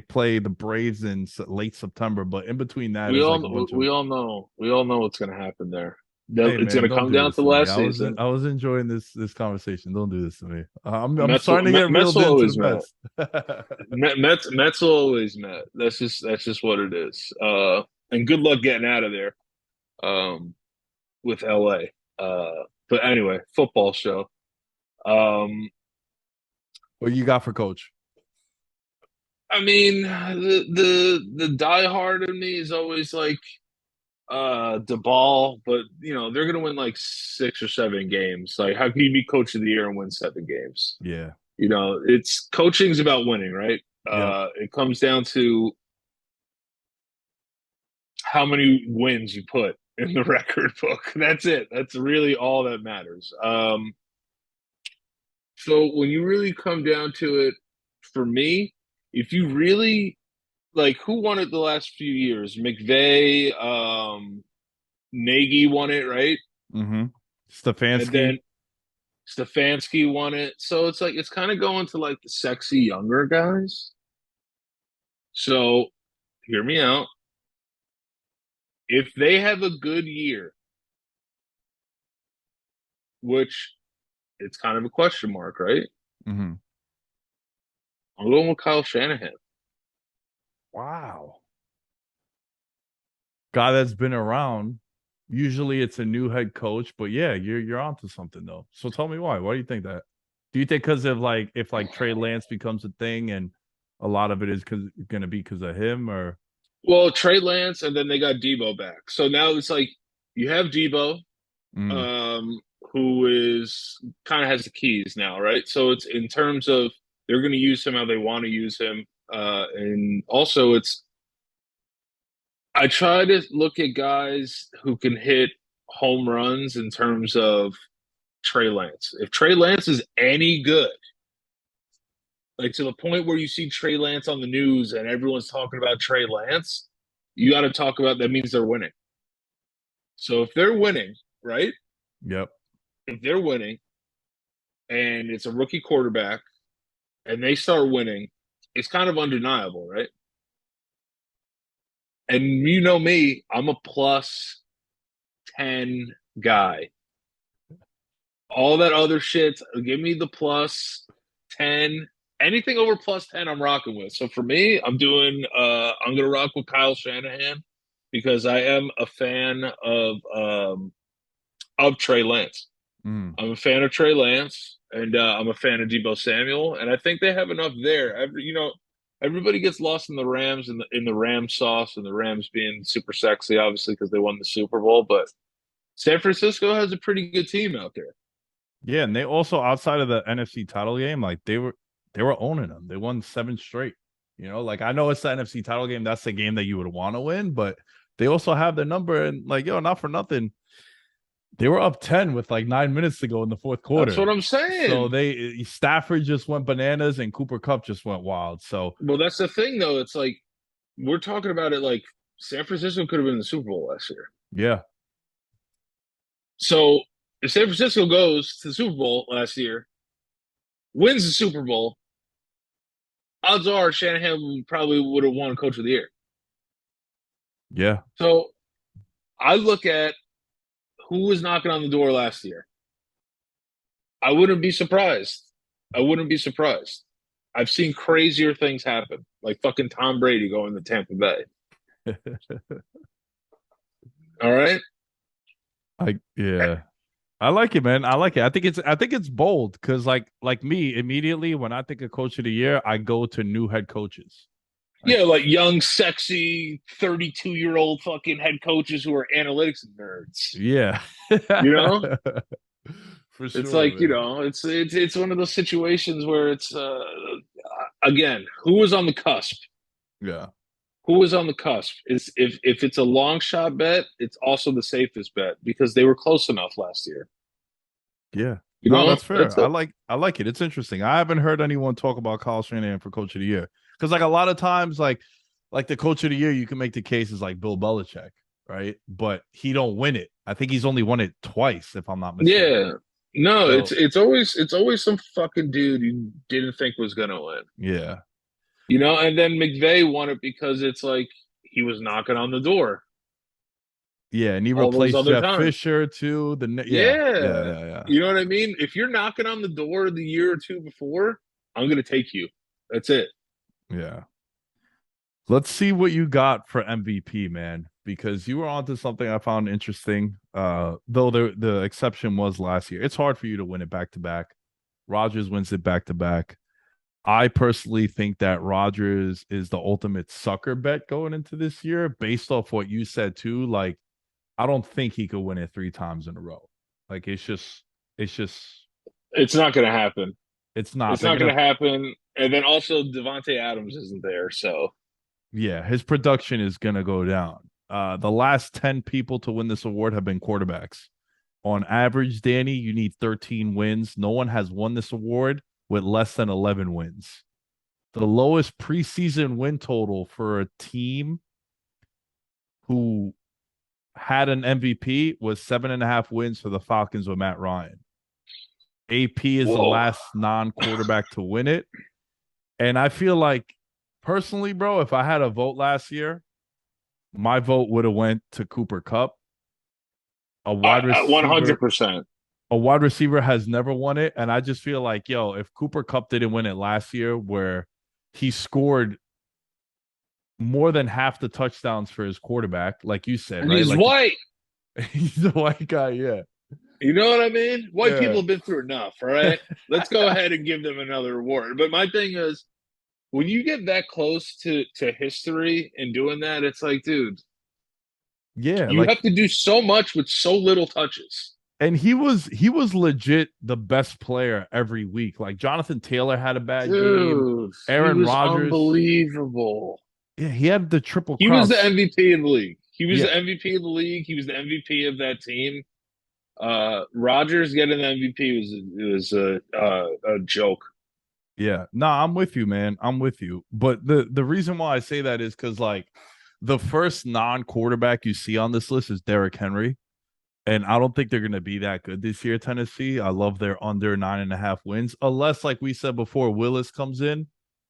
play the Braves in late September. But in between that We is like a bunch all of. we all know what's going to happen there. Hey It's man, going to don't come do down this to to me. last season. I was enjoying this conversation. Don't do this to me. I'm Mets starting to get Mets reeled will into the always met. Mets. Mets will always met. That's just what it is. And good luck getting out of there. With LA. But anyway, football show. Um, What you got for coach? I mean, the diehard in me is always like the ball, but they're gonna win like 6 or 7 games. Like, how can you be coach of the year and win 7 games? Yeah. It's coaching's about winning, right? Yep. It comes down to how many wins you put in the record book. That's it. That's really all that matters. So when you really come down to it, for me, if you really like, who won it the last few years? McVay, Nagy won it, right? Mm-hmm. And Stefanski. then Stefanski won it. So it's like it's kind of going to like the sexy younger guys. So hear me out. If they have a good year, which it's kind of a question mark, right? Mm-hmm. I'm going with Kyle Shanahan. Wow. Guy that's been around. Usually it's a new head coach, but yeah, you're onto something though. So tell me why. Why do you think that? Do you think because of like if like Trey Lance becomes a thing and a lot of it is gonna be because of him or Well, Trey Lance, and then they got Debo back. So now it's like you have Debo, mm, who is kind of has the keys now, right? So it's in terms of they're going to use him how they want to use him, and also it's I try to look at guys who can hit home runs in terms of Trey Lance. If Trey Lance is any good, like to the point where you see Trey Lance on the news and everyone's talking about Trey Lance, you got to talk about that means they're winning. So if they're winning, right? yep. If they're winning and it's a rookie quarterback and they start winning, it's kind of undeniable, right? And you know me, I'm a plus 10 guy. All that other shit, give me the plus 10. Anything over plus 10, I'm rocking with. So for me, I'm gonna rock with Kyle Shanahan because I am a fan of Trey Lance. Mm, I'm a fan of Trey Lance, and I'm a fan of Debo Samuel, and I think they have enough there. everybody gets lost in the Rams and in the Ram sauce and the Rams being super sexy, obviously because they won the Super Bowl. But San Francisco has a pretty good team out there. Yeah, and they also outside of the NFC title game, like they were owning them. They won 7 straight. You know, like I know it's the NFC title game. That's the game that you would want to win, but they also have their number. And like, yo, not for nothing, they were up 10 with like 9 minutes to go in the fourth That's quarter. what I'm So saying. Stafford just went bananas and Cooper Cup just went wild. So Well, that's the thing, though. It's like we're talking about it like San Francisco could have been in the Super Bowl last year. yeah, So if San Francisco goes to the Super Bowl last year, wins the Super Bowl, odds are Shanahan probably would have won Coach of the Year. yeah, So I look at who was knocking on the door last year. I wouldn't be surprised. I wouldn't be surprised. I've seen crazier things happen, like fucking Tom Brady going to Tampa Bay. All right. yeah. I like it, man. I like it. I think it's bold because like me, immediately when I think of coach of the year, I go to new head coaches. Like, Yeah, like young, sexy, 32-year-old fucking head coaches who are analytics nerds. yeah. You know? For It's sure, like, man. it's one of those situations where it's again, who was on the cusp? Yeah. Who was on the cusp? Is if it's a long shot bet, it's also the safest bet because they were close enough last year. Yeah. You No, know? that's fair. That's I it. like I like it. It's interesting. I haven't heard anyone talk about Kyle Shanahan for coach of the year. Because like a lot of times, like the coach of the year, you can make the cases like Bill Belichick, right? But he don't win it. I think he's only won it twice, if I'm not mistaken. Yeah. No, So it's always some fucking dude you didn't think was gonna win. yeah. And then McVay won it because it's like he was knocking on the door Yeah, and he all those replaced other Jeff times. Fisher too. Yeah, yeah, Yeah. yeah, yeah. You know what I mean? If you're knocking on the door the year or two before, I'm gonna take you. That's it. Yeah. Let's see what you got for MVP, man, because you were onto something I found interesting. Though the exception was last year. It's hard for you to win it back to back. Rodgers wins it back to back. I personally think that Rodgers is the ultimate sucker bet going into this year, based off what you said too. Like, I don't think he could win it 3 times in a row. Like, it's just, It's not gonna happen. it's not. It's They're not gonna, gonna happen. And then also Devontae Adams isn't there, so yeah, his production is gonna go down. The last 10 people to win this award have been quarterbacks. On average, Danny, you need 13 wins. No one has won this award with less than 11 wins. The lowest preseason win total for a team who had an MVP was 7.5 wins for the Falcons with Matt Ryan. AP is the whoa. last non-quarterback to win it. And I feel like personally, bro, if I had a vote last year, my vote would have went to Cooper Cup. A wide receiver 100%. a wide receiver has never won it. And I just feel like, yo, if Cooper Cup didn't win it last year, where he scored more than half the touchdowns for his quarterback, like you said, And right? he's Like white. he's a white guy, yeah. You know what I mean? White people Yeah. have been through enough, all right? Let's go ahead and give them another award. But my thing is, when you get that close to history and doing that, it's like, dude, Yeah, you like have to do so much with so little touches. and he was legit the best player every week. Like Jonathan Taylor had a bad game. Dude, he Aaron was Rodgers, unbelievable. yeah, he had the triple He was crown. the MVP of the league. He was the Yeah, MVP of the league. He was the MVP of that team. Rodgers getting the MVP was a joke. yeah. No, I'm with you, man. I'm with you. But the reason why I say that is because like the first non-quarterback you see on this list is Derrick Henry. And I don't think they're going to be that good this year, Tennessee. I love their under 9.5 wins, unless, like we said before, Willis comes in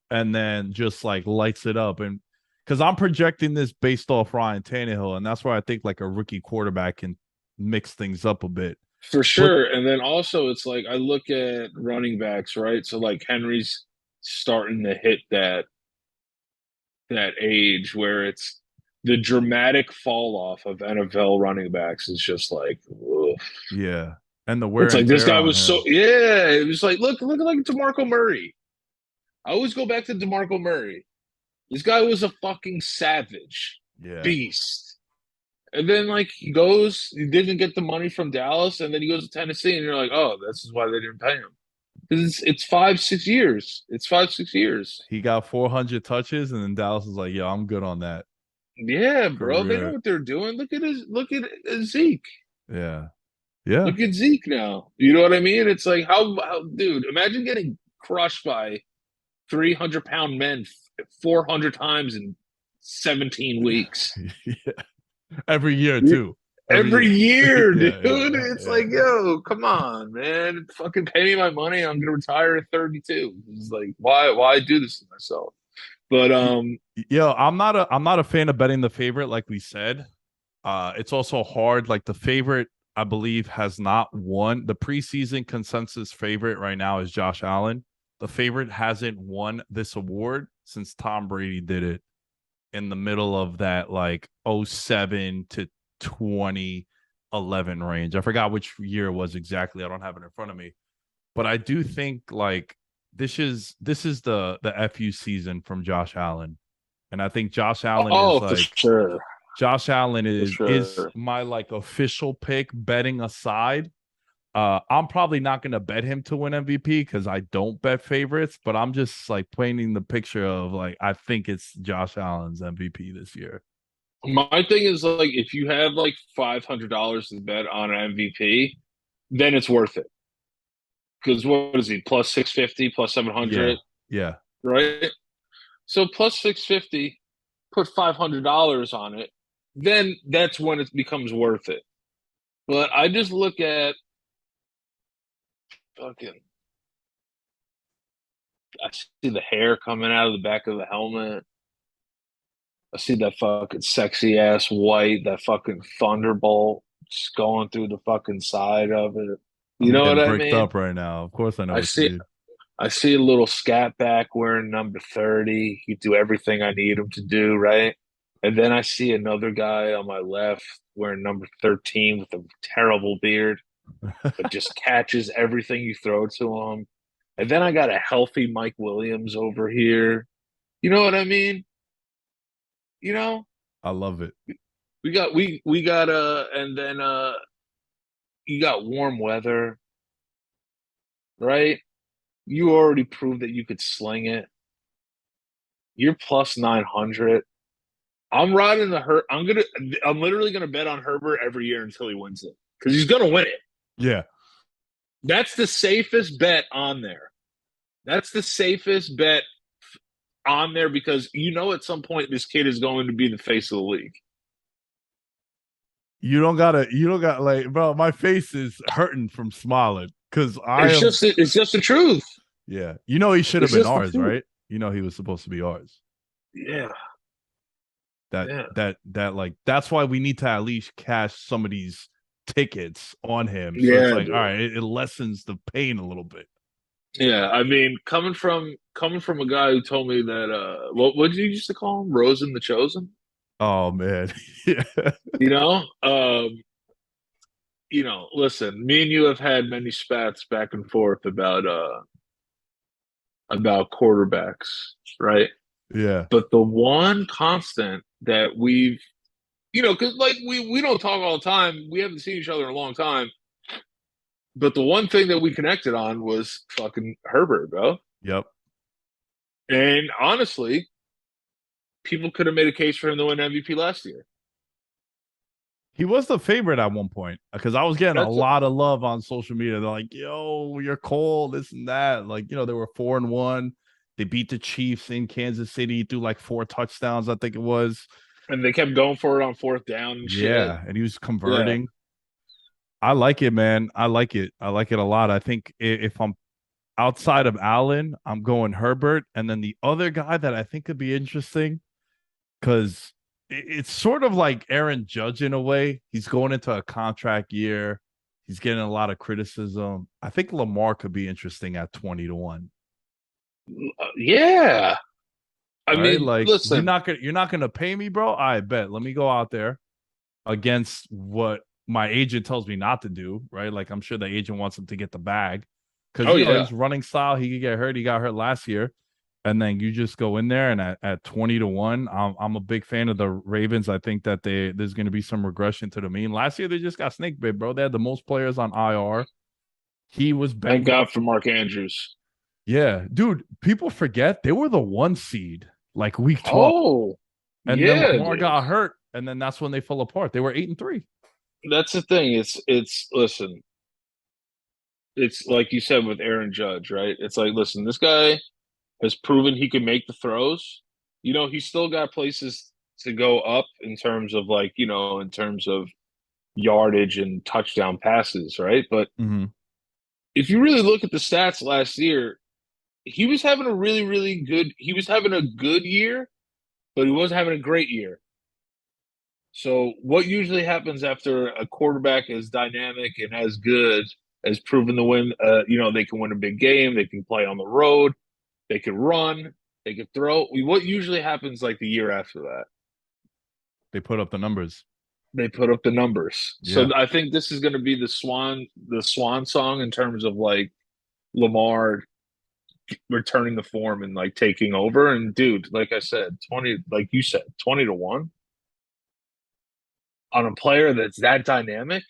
and then just like lights it up. And because I'm projecting this based off Ryan Tannehill, and that's where I think like a rookie quarterback can mix things up a bit. For But sure. And then also it's like I look at running backs, right? So like Henry's starting to hit that age where it's the dramatic fall off of NFL running backs is just like ugh. yeah, and the wear It's and like this tear guy on was so him. yeah, it was like look like DeMarco Murray. I always go back to DeMarco Murray. This guy was a fucking savage Yeah. beast. And then like he didn't get the money from Dallas, and then he goes to Tennessee, and you're like, oh, this is why they didn't pay him. Because it's 5, 6 years. It's 5, 6 years. He got 400 touches, and then Dallas is like, "Yo, I'm good on that Yeah, bro. They know career." what they're doing. Look at Zeke. Yeah, yeah. Look at Zeke now. You know what I mean? It's like how dude, imagine getting crushed by 300-pound men 400 times in 17 weeks. Yeah. Every year too. Every Every year. year, dude. Yeah, yeah, It's yeah. like, yo, come on, man. Fucking pay me my money. I'm gonna retire at 32. It's like, why do this to myself? But Yo, I'm not a fan of betting the favorite, like we said. It's also hard. Like the favorite, I believe, has not won. The preseason consensus favorite right now is Josh Allen. The favorite hasn't won this award since Tom Brady did it in the middle of that like '07 to 2011 range. I forgot which year it was exactly. I don't have it in front of me. But I do think like this is the FU season from Josh Allen. And I think Josh Allen is oh, for like sure, Josh Allen for is sure. my like official pick betting aside. I'm probably not going to bet him to win MVP because I don't bet favorites, but I'm just like painting the picture of like I think it's Josh Allen's MVP this year. My thing is like if you have like $500 to bet on an MVP, then it's worth it. Because what is he? Plus 650, plus Yeah. 700, Yeah. right? So plus 650, put $500 on it, then that's when it becomes worth it. But I just look at fucking I see the hair coming out of the back of the helmet. I see that fucking sexy ass white, that fucking thunderbolt just going through the fucking side of it. You I'm know what getting I bricked mean? up right now. Of course I know I what you see mean. I see a little scat back wearing number 30. He do everything I need him to do, right? And then I see another guy on my left wearing number 13 with a terrible beard, but just catches everything you throw to him. And then I got a healthy Mike Williams over here. You know what I mean? You know, I love it. we got and then you got warm weather, right? You already proved that you could sling it. You're plus 900. I'm riding the Her. I'm literally gonna bet on Herbert every year until he wins it because he's gonna win it. Yeah. That's the safest bet on there. That's the safest bet on there because you know at some point this kid is going to be the face of the league. You don't got like, bro, my face is hurting from smiling because I am, It's just the truth. yeah. You know, he should have It's been just the ours, truth. right? You know, he was supposed to be ours. Yeah, That, yeah, like, that's why we need to at least cash some of these tickets on him. So it's yeah, like, all dude. right, it lessens the pain a little bit. Yeah, I mean, coming from a guy who told me that what did you used to call him? Rosen the Chosen? Oh, man. Yeah. You know? Listen, me and you have had many spats back and forth about quarterbacks, right? Yeah. But the one constant that because like we don't talk all the time. We haven't seen each other in a long time. But the one thing that we connected on was fucking Herbert, bro. Yep. And honestly, people could have made a case for him to win MVP last year. He was the favorite at one point because I was getting a That's lot of love on social media. They're like, "Yo, you're cold, this and that." Like, they were 4-1. They beat the Chiefs in Kansas City through like 4 touchdowns, I think it was. and they kept going for it on fourth down and shit. Yeah, and he was Yeah. converting. I like it, man. I like it. I like it a lot. I think if I'm outside of Allen, I'm going Herbert, and then the other guy that I think could be interesting because it's sort of like Aaron Judge in a way. He's going into a contract year. He's getting a lot of criticism. I think Lamar could be interesting at 20-1. Yeah. I Right? mean, Like listen, you're not gonna pay me, bro. I bet. Let me go out there against what my agent tells me not to do, right? Like I'm sure the agent wants him to get the bag. Because oh yeah. his running style, he could get hurt. He got hurt last year. and then you just go in there and at 20-1, I'm a big fan of the Ravens. I think that there's going to be some regression to the mean. Last year they just got snake bit, bro. They had the most players on IR. He was Thank banged up. God for Mark Andrews. Yeah, dude, people forget they were the 1 seed like week 12. Oh, And then yeah, Lamar dude. got hurt, and then that's when they fell apart. They were 8-3. That's the thing. It's listen, it's like you said with Aaron Judge, right? It's like, listen, this guy has proven he can make the throws. He's still got places to go up in terms of like, in terms of yardage and touchdown passes, right? But Mm-hmm. if you really look at the stats last year, he was having a really, really good, he was having a good year, but he wasn't having a great year. So what usually happens after a quarterback as dynamic and as good as proven to win, they can win a big game, they can play on the road, they can run, they can throw. What usually happens like the year after that? They put up the numbers. They put up the numbers. Yeah. So I think this is going to be the swan song in terms of like Lamar returning the form and like taking over. And dude, like I said, 20, like you said, 20-1 on a player that's that dynamic,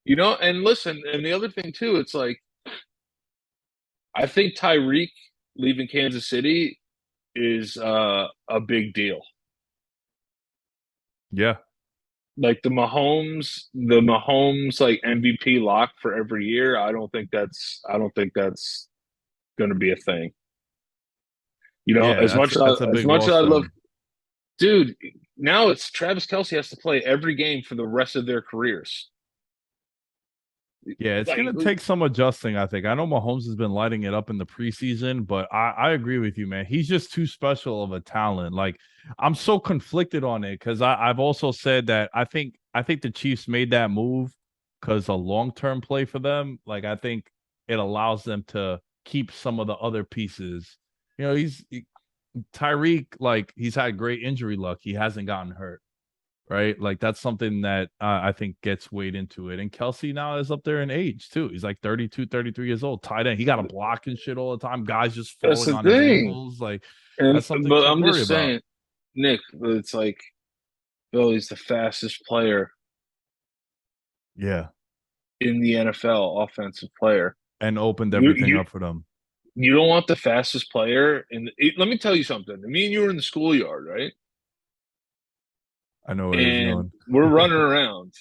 and listen, and the other thing too, it's like I think Tyreek leaving Kansas City is a big deal. Yeah. Like the Mahomes like MVP lock for every year. I don't think that's going to be a thing. Yeah, As much that's a as big much as loss I for love, him. dude. Now it's Travis Kelce has to play every game for the rest of their careers. Yeah, it's Like, gonna take some adjusting, I think. I know Mahomes has been lighting it up in the preseason, but I agree with you, man. He's just too special of a talent. Like, I'm so conflicted on it because I've also said that I think the Chiefs made that move because a long-term play for them. Like, I think it allows them to keep some of the other pieces. Tyreek, like he's had great injury luck. He hasn't gotten hurt, right? Like that's something that I think gets weighed into it. And Kelsey now is up there in age too. He's like 32, 33 years old. Tight end. He got to block and shit all the time. Guys just that's falling the on his thing. ankles. Like And that's something but to I'm worry just about. saying, Nick, it's like Billy's the fastest player Yeah. in the NFL, offensive player. And opened You everything you up for them. you don't want the fastest player let me tell you something. Me and you were in the schoolyard, right? I know where he's And going. we're running around,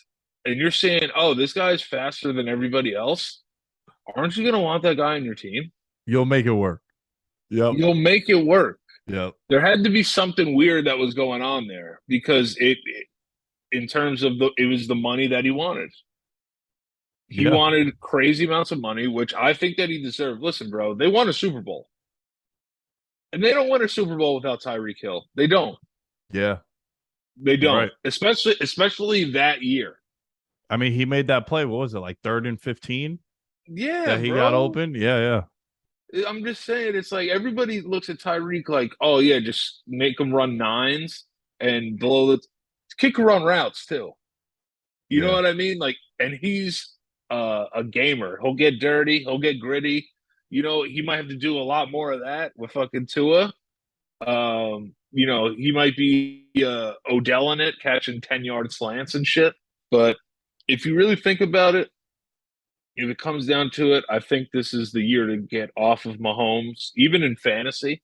and you're saying, "Oh, this guy's faster than everybody else." Aren't you going to want that guy on your team? You'll make it work. Yep. You'll make it work. Yep. There had to be something weird that was going on there because in terms of it was the money that he wanted. He Yeah. wanted crazy amounts of money, which I think that he deserved. Listen, bro, they won a Super Bowl, and they don't win a Super Bowl without Tyreek Hill. They don't. Yeah. They You're don't. right. Especially that year. I mean, he made that play. What was it, like 3rd and 15 Yeah, that he got bro. open? Yeah, yeah. I'm just saying, it's like everybody looks at Tyreek like, oh yeah, just make him run nines and blow the kick run routes too. You know Yeah. what I mean? Like, and he's a gamer. He'll get dirty. He'll get gritty. He might have to do a lot more of that with fucking Tua. He might be Odell in it, catching 10-yard slants and shit. But if you really think about it, if it comes down to it, I think this is the year to get off of Mahomes, even in fantasy.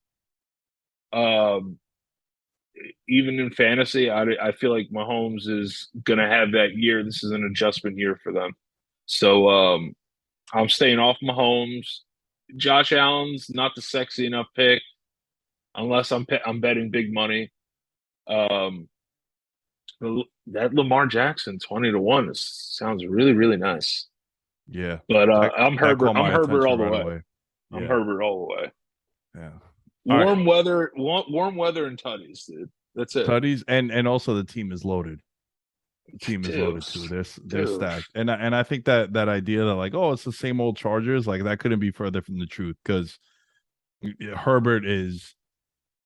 Um, even in fantasy, I feel like Mahomes is going to have that year. This is an adjustment year for them. So I'm staying off Mahomes. Josh Allen's not the sexy enough pick unless I'm betting big money. Um, that Lamar Jackson 20-1 sounds really really nice. Yeah. But That I'm that Herbert. caught I'm my Herbert attention all the right way. away. I'm Yeah. Herbert all the way. Yeah. All right. Warm weather and tutties, dude. That's it. Tutties and also the team is loaded. The team is Dude, loaded too. They're dude. stacked. And I think that idea that like, oh, it's the same old Chargers, like that couldn't be further from the truth because Herbert is,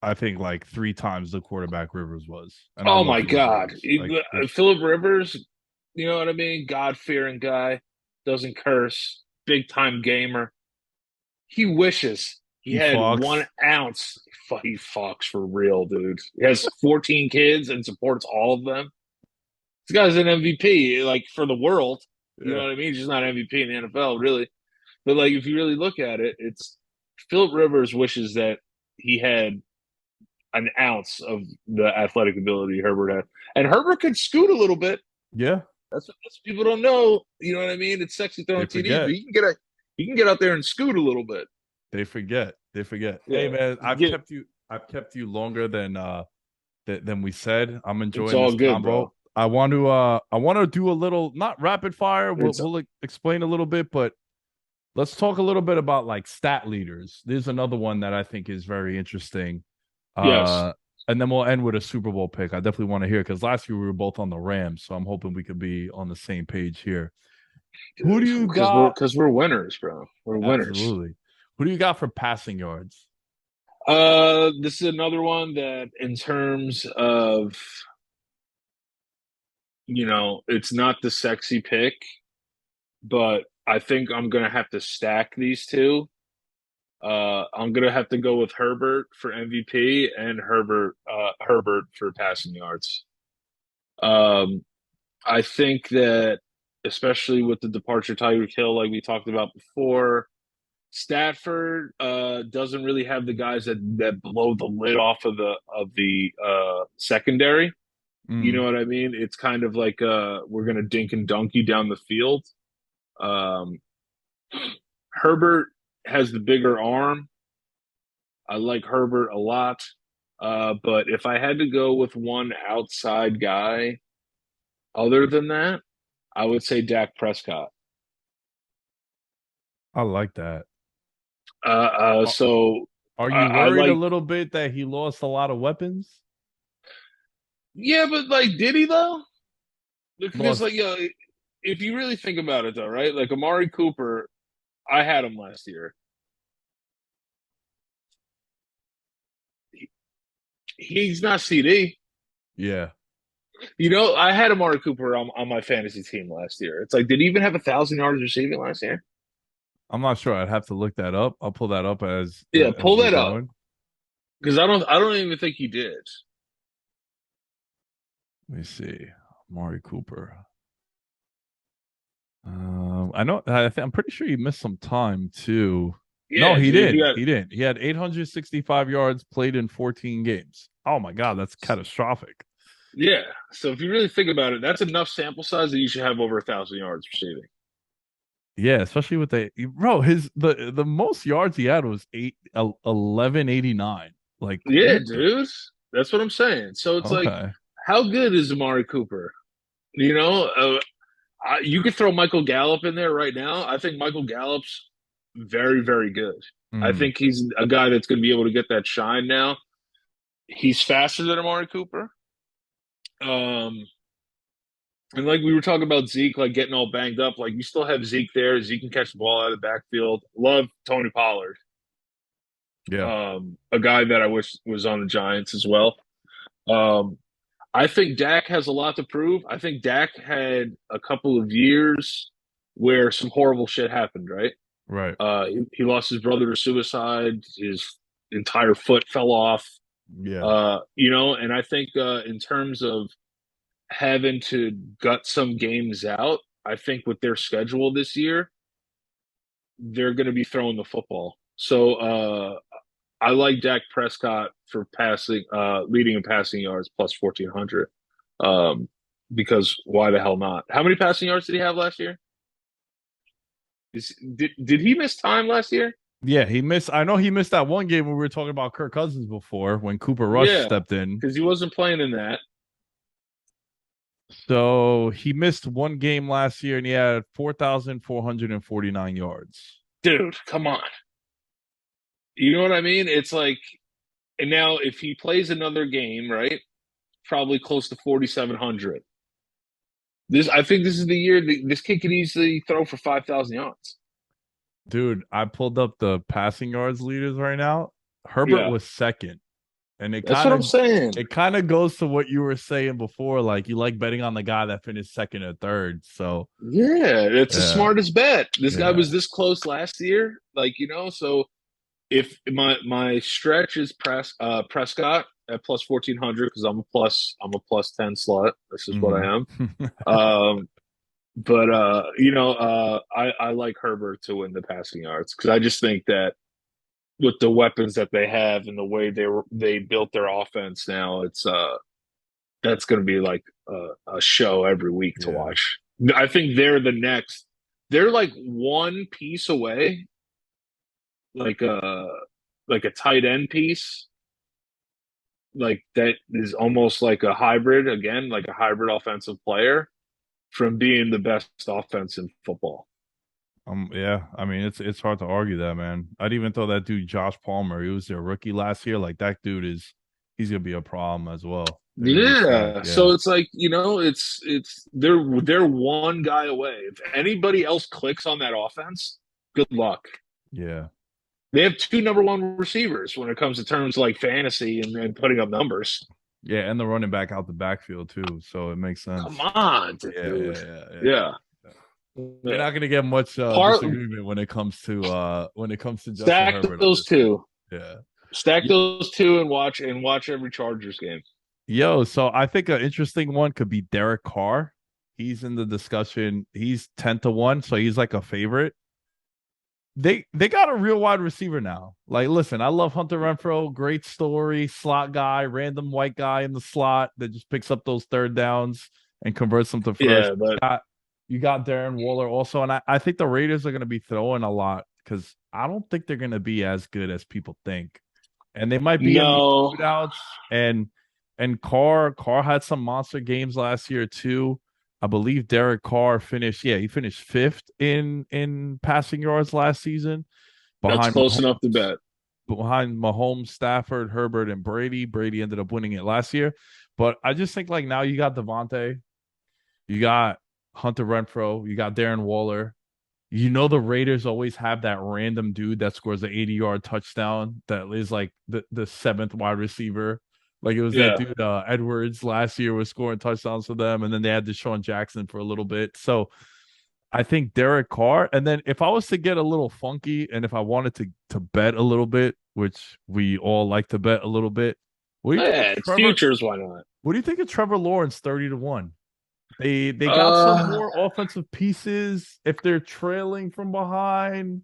I think, like 3 times the quarterback Rivers was. And I Oh love my Philip God. Rivers. Like this. Philip Rivers, you know what I mean? God fearing guy, doesn't curse, big time gamer. He He He had 1 fucks. ounce. He fucks for real, dude. He has 14 kids and supports all of them. This guy's an MVP, like for the world. You know Yeah. what I mean? He's just not MVP in the NFL, really. But like, if you really look at it, it's Philip Rivers wishes that he had an ounce of the athletic ability Herbert had, and Herbert could scoot a little bit. Yeah. That's what people don't know. You know what I mean? It's sexy They throwing TDs, but forget. you can get out there and scoot a little bit. They forget. They forget. Hey Yeah, man, get I've kept you longer than we said. I'm it's enjoying all this good, combo. bro. I want to do a little not rapid fire. It's We'll like, explain a little bit, but let's talk a little bit about like stat leaders. There's another one that I think is very interesting. yes, Uh and then we'll end with a Super Bowl pick. I definitely want to hear because last year we were both on the Rams, so I'm hoping we could be on the same page here. Who do dude, you got? because we're winners, bro. We're winners. Absolutely. Who do you got for passing yards? This is another one that, in terms of, it's not the sexy pick, but I think I'm gonna have to stack these two. I'm gonna have to go with Herbert for MVP and Herbert for passing yards. Um, I think that, especially with the departure of Tyreek Hill, like we talked about before, Stafford doesn't really have the guys that blow the lid off of the secondary. You know Mm, what I mean? It's kind of like we're gonna dink and dunk you down the field. Um, Herbert has the bigger arm. I like Herbert a lot. But if I had to go with one outside guy other than that, I would say Dak Prescott. I like that. Are, So are I, you I worried a like, little bit that he lost a lot of weapons? yeah, but like, did he though? Because Lost. like, if you really think about it though, right? Like Amari Cooper, I had him last year. He's not CD. Yeah. I had Amari Cooper on my fantasy team last year. It's like, did he even have 1,000 yards receiving last year? I'm not sure. I'd have to look that up. I'll pull that up Yeah, as pull we're that up going. because I don't even think he did. Let me see. Amari Cooper. I know. I'm pretty sure he missed some time too. No, Yeah, he dude, he didn't. got He didn't. He had 865 yards played in 14 games. Oh my God, that's catastrophic. yeah. So if you really think about it, that's enough sample size that you should have over 1,000 yards receiving. Yeah, especially with the most yards he had was 1189. Like Yeah, what the dude, that's what I'm saying. So it's like, okay. how good is Amari Cooper? You could throw Michael Gallup in there right now. I think Michael Gallup's very, very good. I Mm, think he's a guy that's going to be able to get that shine now. He's faster than Amari Cooper. Um, and like we were talking about Zeke, like getting all banged up, like you still have Zeke there. Zeke can catch the ball out of the backfield. Love Tony Pollard, yeah, a guy that I wish was on the Giants as well. Um, I think Dak has a lot to prove. I think Dak had a couple of years where some horrible shit happened, right? right. He lost his brother to suicide. His entire foot fell off. Yeah. And I think in terms of having to gut some games out, I think with their schedule this year, they're going to be throwing the football. So I like Dak Prescott for passing, leading in passing yards plus 1,400. Because why the hell not? How many passing yards did he have last year? Did he miss time last year? Yeah, he missed. I know he missed that one game when we were talking about Kirk Cousins before when Cooper Rush Yeah, stepped in. because he wasn't playing in that. So he missed one game last year and he had 4,449 yards. Dude, come on. You know what I mean? It's like, and now if he plays another game, right? Probably close to 4,700. I think this is the year that this kid could easily throw for 5,000 yards. Dude, I pulled up the passing yards leaders right now. Herbert Yeah, was second. And that's what I'm saying. it kind of goes to what you were saying before. Like you like betting on the guy that finished second or third. So Yeah, it's the yeah, smartest bet. This guy yeah. was this close last year. So if my stretch is Prescott at plus 1400 because I'm a plus 10 slut. This is what Mhm. I am. But I like Herbert to win the passing yards because I just think that with the weapons that they have and the way they built their offense now, it's that's going to be like a show every week to Yeah. watch. I think they're the next. They're like one piece away, like a tight end piece, like that is almost like a hybrid again, like a hybrid offensive player from being the best offense in football. Yeah. I mean, it's hard to argue that, man. I'd even throw that dude Josh Palmer. He was their rookie last year. Like that dude he's gonna be a problem as well. They're gonna be stacked. Yeah, Yeah. so it's like it's they're one guy away. If anybody else clicks on that offense, good luck. Yeah. They have two number one receivers when it comes to terms like fantasy and putting up numbers. Yeah, and the running back out the backfield too, so it makes Come sense. on, Yeah, dude. yeah, yeah, yeah. Yeah, Yeah. You're yeah. not gonna get much Part disagreement when it comes to Justin stack Herbert on those this one. two. Yeah. Stack Yeah. those two and watch every Chargers game. Yo, so I think an interesting one could be Derek Carr. He's in the discussion. He's 10 to 1, so he's like a favorite. They got a real wide receiver now. Like, listen, I love Hunter Renfro, great story, slot guy, random white guy in the slot that just picks up those third downs and converts them to first. Yeah, but You got Darren Waller also, and I think the Raiders are going to be throwing a lot because I don't think they're going to be as good as people think, and they might be in these no. shootouts. And Carr had some monster games last year too. I believe Derek Carr finished. Yeah, he finished fifth in passing yards last season, That's behind close enough to Mahomes, bet. Stafford, Herbert, and Brady. Brady ended up winning it last year, but I just think like now you got Devontae, you got Hunter Renfro, you got Darren Waller. You know the Raiders always have that random dude that scores an 80-yard touchdown that is like the seventh wide receiver. Like it was that Yeah. dude Edwards last year was scoring touchdowns for them, and then they had Deshaun Jackson for a little bit. So I think Derek Carr, and then if I was to get a little funky, and if I wanted to bet a little bit, which we all like to bet a little bit, what do you think of Yeah, it's Trevor? futures, why not? What do you think of Trevor Lawrence 30 to 1? They got some Uh more offensive pieces if they're trailing from behind.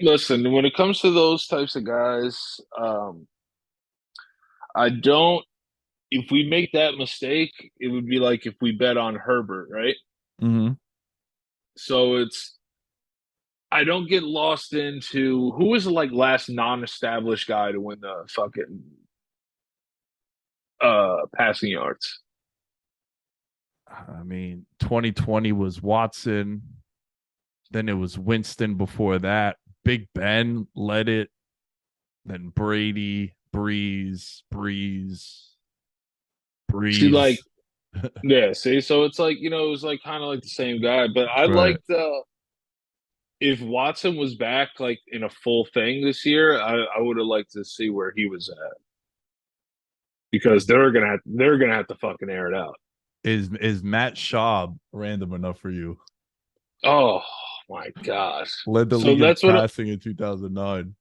Listen, when it comes to those types of guys, I don't if we make that mistake, it would be like if we bet on Herbert, right? Mm-hmm. So it's I don't get lost into who was the like last non-established guy to win the fucking passing yards. I mean, 2020 was Watson. Then it was Winston before that. Big Ben led it. Then Brady, See, like, Breeze. yeah, see, so it's like, it was like kind of like the same guy, but I Right. liked if Watson was back like in a full thing this year, I would have liked to see where he was at because they're gonna have to fucking air it out. Is Matt Schaub random enough for you? Oh my gosh. Led the So league in that's what passing in 2009.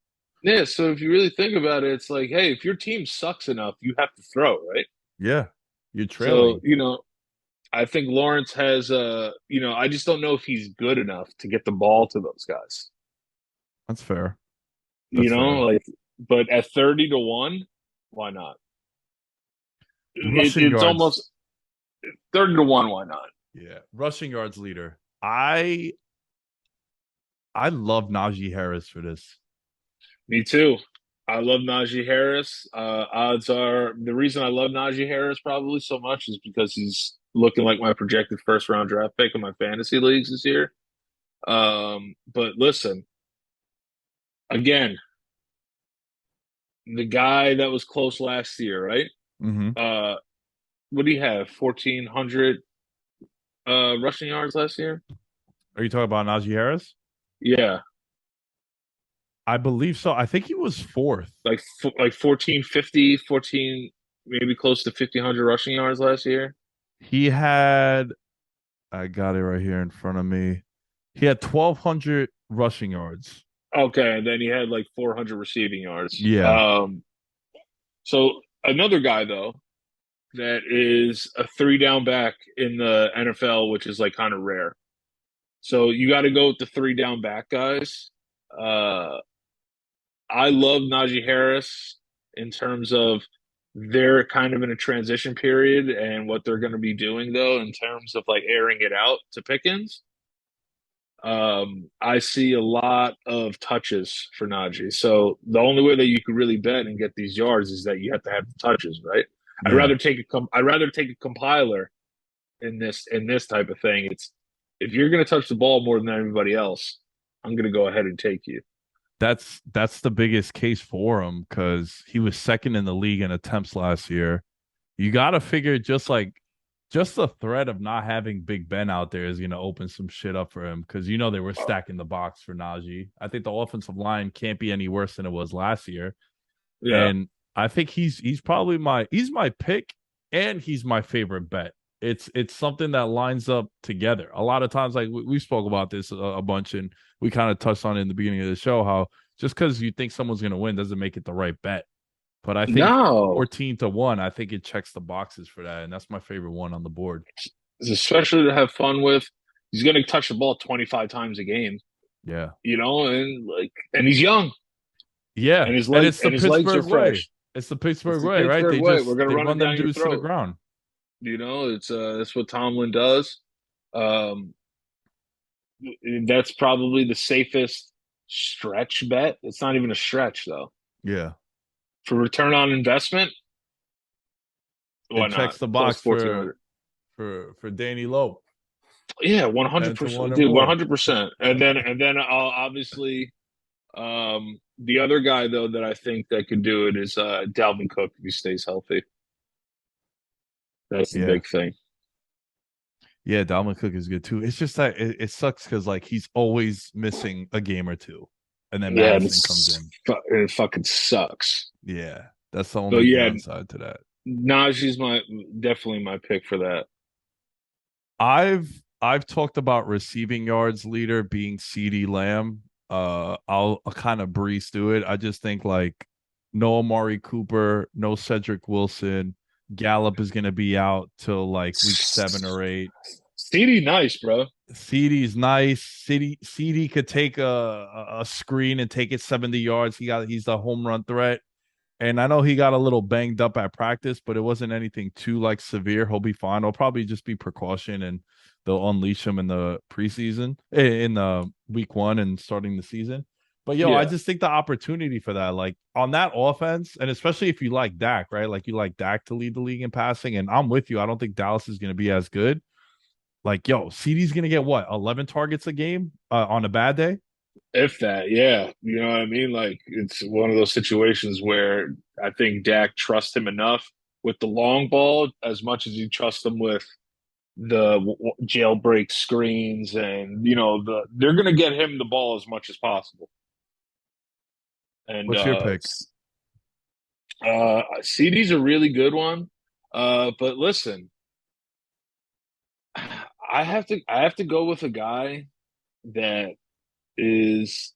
yeah, so if you really think about it, it's like, hey, if your team sucks enough, you have to throw, right? Yeah. You're So, trailing. I think Lawrence has I just don't know if he's good enough to get the ball to those guys. That's fair. You That's know, fair. like but at 30 to 1, why not? Rushing It's yards. almost 30 to 1, why not? Yeah. Rushing yards leader. I love Najee Harris for this. Me too. I love Najee Harris. Odds are the reason I love Najee Harris probably so much is because he's looking like my projected first round draft pick in my fantasy leagues this year. But listen, again, the guy that was close last year, right? Mm-hmm. Uh, what do you have? 1,400 rushing yards last year? Are you talking about Najee Harris? Yeah, I believe so. I think he was fourth. like 1,450, 14, maybe close to 1,500 rushing yards last year. He had, I got it right here in front of me. He had 1,200 rushing yards. Okay, and then he had like 400 receiving yards. Yeah. So another guy though that is a three down back in the NFL, which is like kind of rare. So you got to go with the three down back guys. Uh, I love Najee Harris in terms of they're kind of in a transition period and what they're going to be doing though in terms of like airing it out to Pickens. I see a lot of touches for Najee. So the only way that you could really bet and get these yards is that you have to have the touches, right? Yeah. I'd rather take a compiler in this type of thing. It's if you're going to touch the ball more than everybody else, I'm going to go ahead and take you. That's the biggest case for him because he was second in the league in attempts last year. You got to figure just the threat of not having Big Ben out there is going to open some shit up for him because they were stacking the box for Najee. I think the offensive line can't be any worse than it was last year, Yeah. and I think he's probably he's my pick and he's my favorite bet. It's something that lines up together. A lot of times, like we spoke about this a bunch, and we kind of touched on it in the beginning of the show how just because you think someone's going to win doesn't make it the right bet. But I think No, 14-1, I think it checks the boxes for that, and that's my favorite one on the board. especially to have fun with. He's going to touch the ball 25 times a game, Yeah, and like, and he's young, yeah, and it's the and his legs are Pittsburgh way. fresh. It's the It's Pittsburgh the way, right? Pittsburgh way. We're going to They run run it them down your dudes to the throat. ground. It's that's what Tomlin does. Um, that's probably the safest stretch bet. It's not even a stretch though. Yeah, For return on investment, why it not? checks the Plus box 1400. for Danny Lope. Yeah, 10-1 100%, or dude, more. 100%. And then I'll obviously the other guy though that I think that could do it is Dalvin Cook if he stays healthy. That's the Yeah. big thing. Yeah, Dalvin Cook is good too. It's just that it sucks because like he's always missing a game or two, and then Yeah, Madison comes in. it fucking sucks. Yeah, that's the But only yeah, downside to that. Najee's definitely my pick for that. I've talked about receiving yards leader being CeeDee Lamb. I'll kind of breeze through it. I just think like no Amari Cooper, no Cedric Wilson. Gallup is gonna be out till like week 7 or 8. CD, nice, bro. CD's nice. CD could take a screen and take it 70 yards. He's the home run threat. And I know he got a little banged up at practice, but it wasn't anything too like severe. He'll be fine. It'll probably just be precaution and they'll unleash him in the preseason, in the week 1 and starting the season. But I Yeah. just think the opportunity for that, like on that offense, and especially if you like Dak, right? Like you like Dak to lead the league in passing, and I'm with you. I don't think Dallas is going to be as good. Like, CD's gonna get what 11 targets a game on a bad day. If that, yeah. You know what I mean? Like it's one of those situations where I think Dak trusts him enough with the long ball as much as you trust him with the jailbreak screens and they're going to get him the ball as much as possible. And What's your pick? CD's a really good one. But listen, I have to go with a guy that is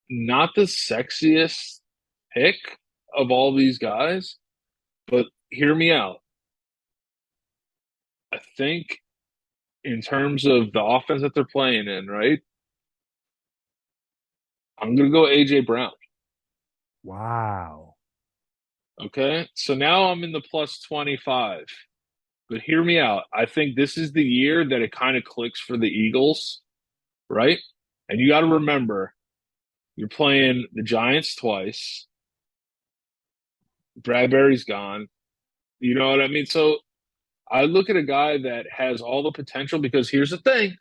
not the sexiest pick of all these guys, but hear me out. I think in terms of the offense that they're playing in, right? I'm gonna go AJ Brown. Wow. Okay. So now I'm in the plus 25. But hear me out. I think this is the year that it kind of clicks for the Eagles, right? And you got to remember, you're playing the Giants twice. Bradbury's gone. You know what I mean? So I look at a guy that has all the potential because here's the thing.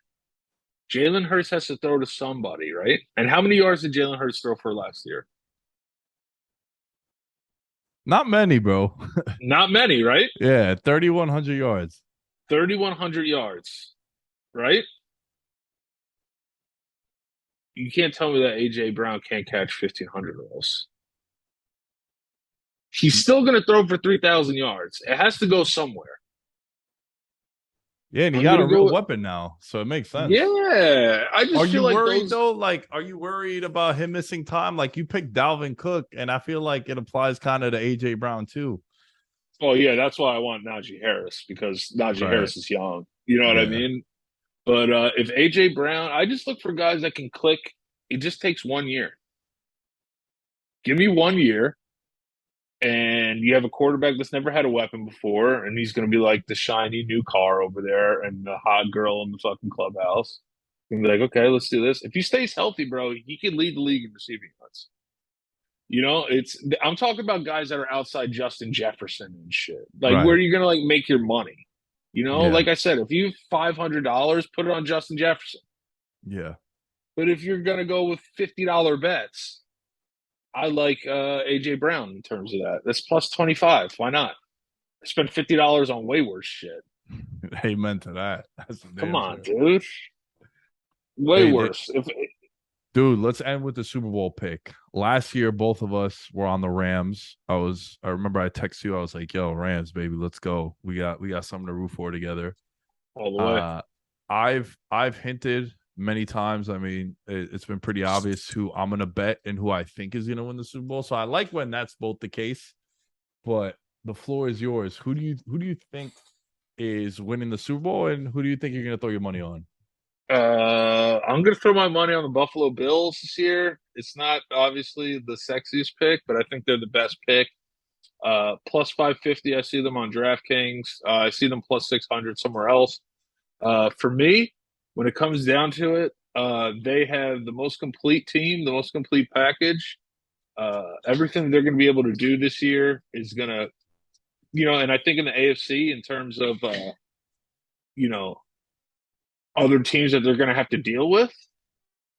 Jalen Hurts has to throw to somebody, right? And how many yards did Jalen Hurts throw for last year? Not many, bro. Not many, right? Yeah, 3,100 yards. 3,100 yards, right? You can't tell me that AJ Brown can't catch 1,500 of those. He's still going to throw for 3,000 yards. It has to go somewhere. Yeah, and he I'm got a gonna real go. weapon now, so it makes sense. Yeah, I Are just you feel like worried those. though? Like, are you worried about him missing time? Like, you picked Dalvin Cook, and I feel like it applies kind of to AJ Brown too. Oh yeah, that's why I want Najee Harris because Najee Right. Harris is young. You know what I Yeah. mean? But if AJ Brown, I just look for guys that can click. It just takes 1 year. Give me 1 year, and you have a quarterback that's never had a weapon before, and he's going to be like the shiny new car over there and the hot girl in the fucking clubhouse. And be like, okay, let's do this. If he stays healthy, bro, he can lead the league in receiving yards. You know, I'm talking about guys that are outside Justin Jefferson and shit. Like, where are Right. you gonna like make your money? You know, Yeah. like I said, if you have $500, put it on Justin Jefferson. Yeah. But if you're gonna go with $50 bets, I like AJ Brown in terms of that. That's plus 25. Why not? I spent $50 on way worse shit. Amen to that. That's Come damn on, sure. dude. Way Hey, worse. If dude, let's end with the Super Bowl pick. Last year, both of us were on the Rams. I remember I texted you. I was like, "Yo, Rams, baby, let's go. We got something to root for together." all the way. Uh, I've hinted many times. I mean, it's been pretty obvious who I'm gonna bet and who I think is gonna win the Super Bowl. So I like when that's both the case. But the floor is yours. Who do you think is winning the Super Bowl, and who do you think you're gonna throw your money on? I'm gonna throw my money on the Buffalo Bills this year. It's not obviously the sexiest pick, but I think they're the best pick. Plus 550, I see them on DraftKings. I see them plus 600 somewhere else. For me, when it comes down to it, they have the most complete team, the most complete package. Everything they're going to be able to do this year is going to, and I think in the AFC, in terms of, you know, other teams that they're going to have to deal with,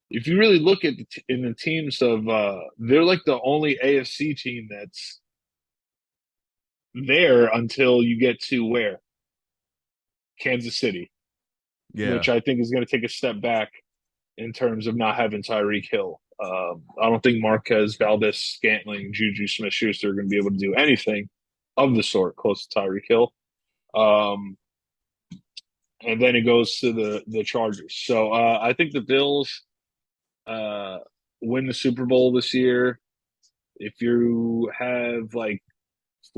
if you really look at in the teams of, they're like the only AFC team that's there until you get to where? Kansas City, Yeah, which I think is going to take a step back in terms of not having Tyreek Hill. I don't think Marquez, Valdez, Scantling, Juju Smith Schuster are going to be able to do anything of the sort close to Tyreek Hill. Um, and then it goes to the Chargers. So I think the Bills uh, win the Super Bowl this year. If you have like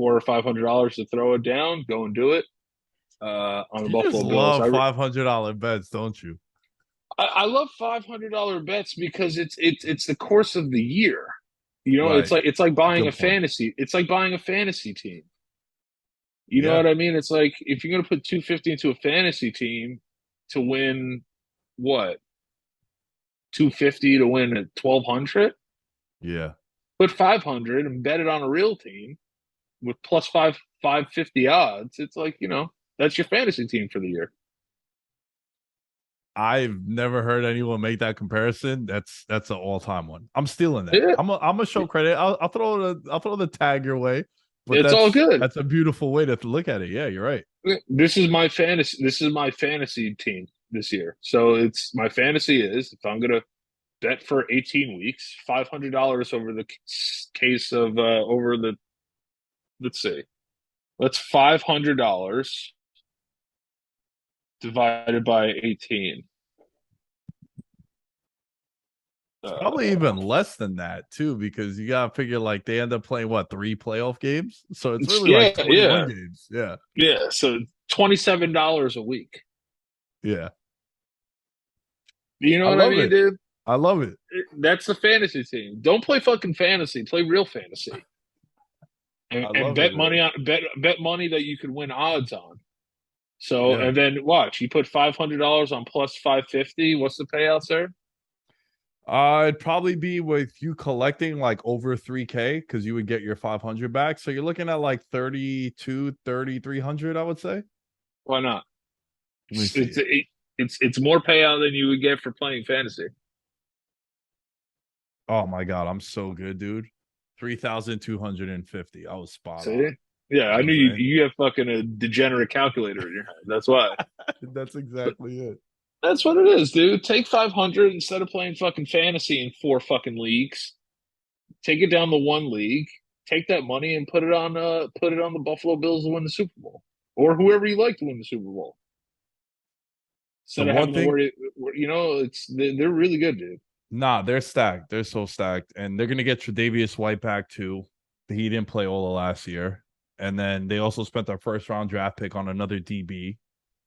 $400 or $500 to throw it down, go and do it on the you just Buffalo Bills. love $500 bets, don't you? I love $500 bets because it's the course of the year. You know, Right. it's like buying a Good point. fantasy. It's like buying a fantasy team. You know Yeah. what I mean? It's like if you're going to put 250 into a fantasy team to win what 250 to win at 1200, Yeah. put 500 and bet it on a real team with plus 550 odds. It's like that's your fantasy team for the year. I've never heard anyone make that comparison. That's an all time one. I'm stealing that. Yeah, I'm gonna show credit. I'll throw the tag your way, but it's all good. that's a beautiful way to look at it. Yeah, you're right. This is my fantasy. This is my fantasy team this year. So it's my fantasy is if I'm gonna bet for 18 weeks, $500 over the case of over the let's see, that's $500 divided by 18. It's probably even Uh, less than that too, because you gotta figure like they end up playing what, 3 playoff games, so it's really like yeah, 21 yeah, games. Yeah, yeah. So $27 a week. yeah. You know I what I love mean, it. dude? I love it. That's the fantasy team. Don't play fucking fantasy. Play real fantasy. And, I and love it, bet man. money on bet money that you could win odds on. So Yeah. and then watch, you put $500 on plus 550. What's the payout, sir? It'd probably be with you collecting like over 3K because you would get your 500 back. So you're looking at like 32, 3,300, I would say. Why not? Let me It's see it's it. it's more payout than you would get for playing fantasy. Oh my God, I'm so good, dude. 3,250. I was spot See? on. Yeah, You know I what I'm knew you saying? you have fucking a degenerate calculator in your head. That's why. That's But exactly it. that's what it is, dude. Take 500 instead of playing fucking fantasy in four fucking leagues. Take it down to one league. Take that money and put it on the Buffalo Bills to win the Super Bowl, or whoever you like to win the Super Bowl. The instead of one having to thing, worry. They're really good, dude. nah, they're stacked. They're so stacked, and they're gonna get Tre'Davious White back too. He didn't play all of last year, and then they also spent their first round draft pick on another DB,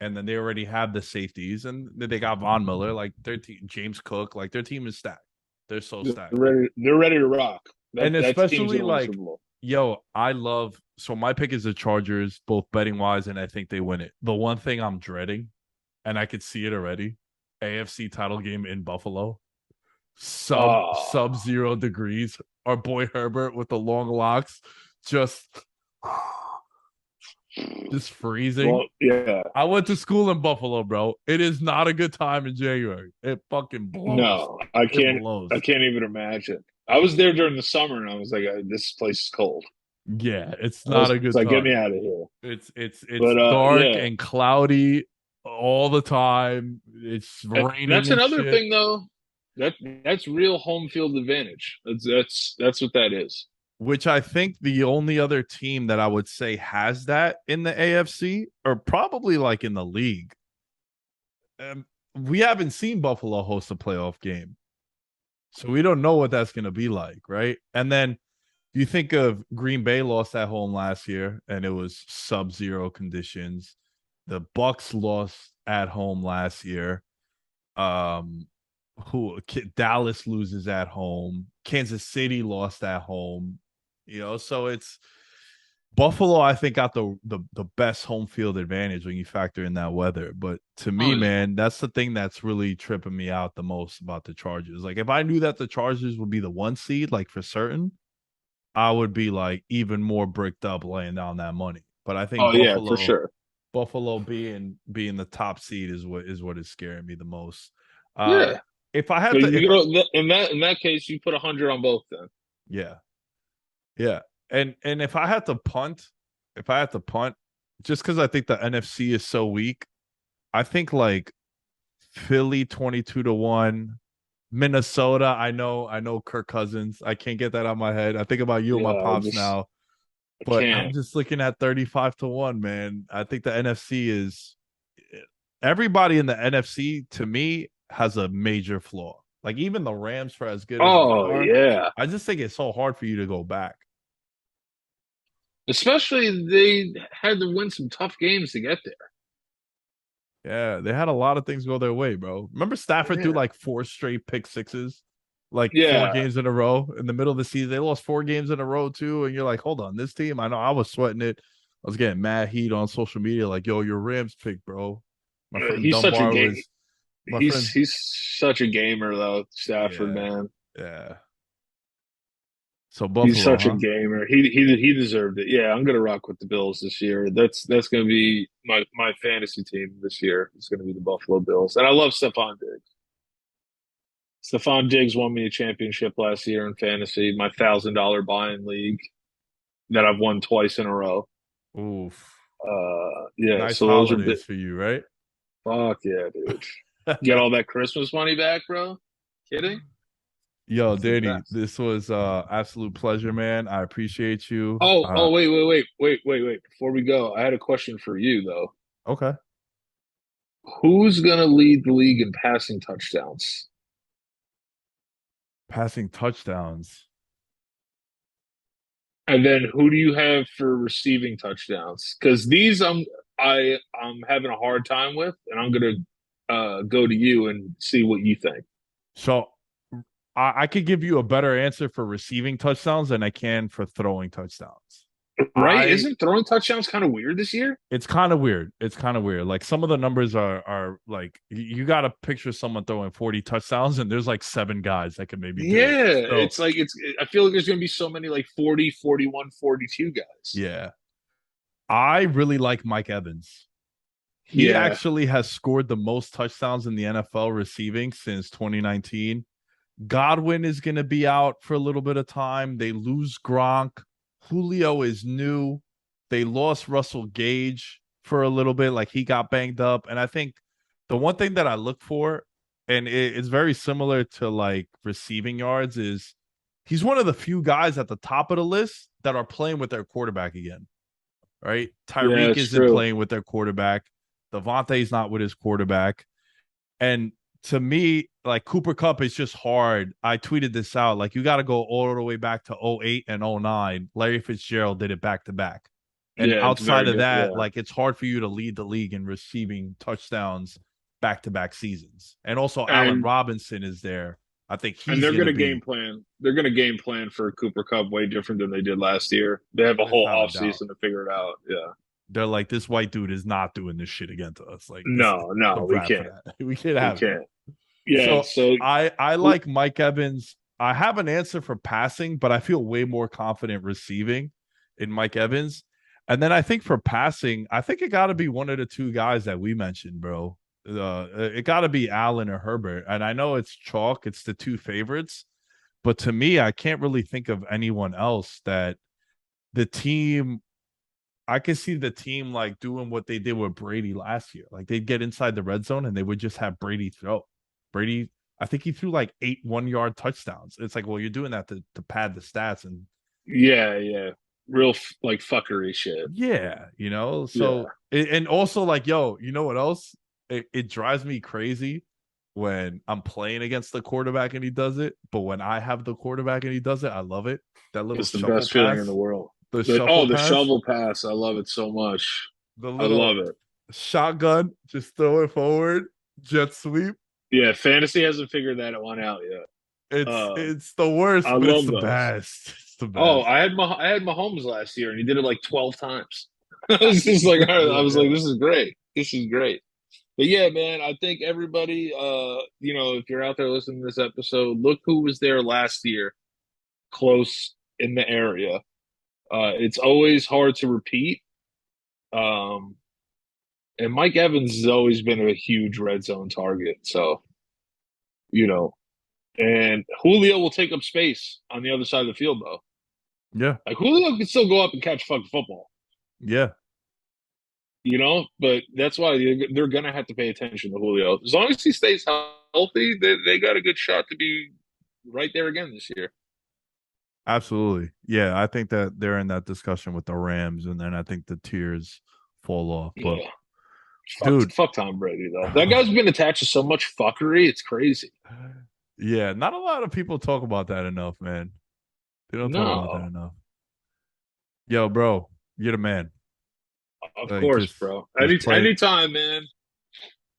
and then they already have the safeties, and they got Von Miller, like their team, James Cook, like their team is stacked. They're so They're stacked, ready. They're ready to rock. and That team's especially gonna win the like, Super Bowl. yo, I love. So my pick is the Chargers, both betting wise, and I think they win it. The one thing I'm dreading, and I could see it already, AFC title game in Buffalo. Oh, Sub 0 degrees. Our boy Herbert with the long locks, just just freezing. well, yeah. I went to school in Buffalo, bro. It is not a good time in January. It fucking blows. No, I It can't. I blows. can't even imagine. I was there during the summer, and I was like, "This place is cold." Yeah, it's I not was a good like, "Get me time. out of here." It's But dark yeah, and cloudy all the time. It's and raining that's and another shit. thing, though. That's real home field advantage. That's what that is. Which I think the only other team that I would say has that in the AFC, or probably like in the league. We haven't seen Buffalo host a playoff game, so we don't know what that's going to be like, right? And then you think of Green Bay lost at home last year, and it was sub-zero conditions. The Bucks lost at home last year. Um, who Dallas loses at home. Kansas City lost at home. So it's Buffalo, I think, got the best home field advantage when you factor in that weather. But to Oh me, yeah. man, that's the thing that's really tripping me out the most about the Chargers. Like, if I knew that the Chargers would be the 1 seed, like for certain, I would be like even more bricked up laying down that money. But I think Oh yeah, for Buffalo, sure. Buffalo being the top seed is what is scaring me the most. Uh, Yeah. if I So had to, if you know, in that case, you put 100 on both then. yeah, yeah, and if I had to punt, just because I think the NFC is so weak, I think like Philly 22-1, Minnesota. I know Kirk Cousins. I can't get that out of my head. I think about you and my Yeah, pops now, I but I'm can't. just looking at 35-1, man. I think the NFC is everybody in the NFC to me has a major flaw. Like even the Rams, for as good as they Oh are, yeah. I just think it's so hard for you to go back. Especially they had to win some tough games to get there. Yeah, they had a lot of things go their way, bro. Remember Stafford threw Yeah. like 4 straight pick sixes, like four Yeah. games in a row in the middle of the season. They lost 4 games in a row too, and you're like, hold on, this team. I know I was sweating it. I was getting mad heat on social media, like, yo, your Rams pick, bro. My friend He's such a Dunbar game. was my He's friend. he's such a gamer though, Stafford Yeah, man. yeah. So He's Buffalo, such a huh? gamer. He deserved it. Yeah, I'm gonna rock with the Bills this year. That's gonna be my fantasy team this year. It's gonna be the Buffalo Bills, and I love Stephon Diggs. Stephon Diggs won me a championship last year in fantasy, my $1,000 buy-in league that I've won twice in a row. Oof. Yeah, Nice so those are big. holidays for you, right? Fuck yeah, dude. Get all that Christmas money back, bro. Kidding? Yo, It's the Danny, best. this was absolute pleasure, man. I appreciate you. Wait. Before we go, I had a question for you though. Okay. Who's gonna lead the league in passing touchdowns? Passing touchdowns. And then who do you have for receiving touchdowns? Because these I'm having a hard time with, and I'm gonna go to you and see what you think. So I could give you a better answer for receiving touchdowns than I can for throwing touchdowns. Right? I Isn't throwing touchdowns kind of weird this year? It's kind of weird. It's kind of weird. Like some of the numbers are like you got to picture someone throwing 40 touchdowns and there's like 7 guys that can maybe do it. Yeah, So, it's like it's. I feel like there's gonna be so many like 40, 41, 42 guys. yeah. I really like Mike Evans. He Yeah, actually has scored the most touchdowns in the NFL receiving since 2019. Godwin is going to be out for a little bit of time. They lose Gronk. Julio is new. They lost Russell Gage for a little bit. Like he got banged up. And I think the one thing that I look for, and it's very similar to like receiving yards, is he's one of the few guys at the top of the list that are playing with their quarterback again, right? yeah, Tyreek it's isn't true. playing with their quarterback. Devontae's not with his quarterback. And to me, like Cooper Cup is just hard. I tweeted this out. Like you got to go all the way back to '08 and '09. Larry Fitzgerald did it back to back. And Yeah, it's outside very of good. that, Yeah, like it's hard for you to lead the league in receiving touchdowns back to back seasons. And also Allen and Robinson is there. I think and he's they're going going to to game be plan. They're going to game plan for Cooper Cup way different than they did last year. They have a whole without a off doubt. season to figure it out. Yeah. They're like, this white dude is not doing this shit again to us. Like this is No, a no, we wrap for can't. that. We can't We have it. can't. Yeah. So So I like Mike Evans. I have an answer for passing, but I feel way more confident receiving in Mike Evans. And then I think for passing, I think it got to be one of the two guys that we mentioned, bro. It got to be Allen or Herbert. And I know it's chalk; it's the two favorites. But to me, I can't really think of anyone else that the team. I could see the team like doing what they did with Brady last year. Like they'd get inside the red zone and they would just have Brady throw. Brady, I think he threw like 8 1-yard touchdowns. It's like, well, you're doing that to pad the stats. And yeah, yeah, real like fuckery shit. yeah, Yeah. so and also like, yo, you know what else? It drives me crazy when I'm playing against the quarterback and he does it. But when I have the quarterback and he does it, I love it. That little It's the shuffle best feeling in the pass, world. the But shuffle the pass, shovel pass, I love it so much. the I little love it. shotgun, just throw it forward, jet sweep. Yeah, fantasy hasn't figured that one out yet. It's Uh, it's the worst, I but it's love the those. best. It's the Oh, best. I had Mahomes last year, and he did it like 12 times. I was just like, I Yeah, was like, yeah. this is great. This is great. But yeah, man, I think everybody, if you're out there listening to this episode, look who was there last year, close in the area. It's always hard to repeat. Um, and Mike Evans has always been a huge red zone target. So, you know, and Julio will take up space on the other side of the field, though. Yeah. Like Julio can still go up and catch fucking football, Yeah. but that's why they're going to have to pay attention to Julio. As long as he stays healthy, they got a good shot to be right there again this year. Absolutely. Yeah, I think that they're in that discussion with the Rams, and then I think the tiers fall off. But Yeah. dude, Fuck Tom Brady though. That guy's been attached to so much fuckery. It's crazy. yeah, not a lot of people talk about that enough, man. They don't talk about that No, enough. Yo, bro, you're the man. of Like course, bro. just play. Anytime, man.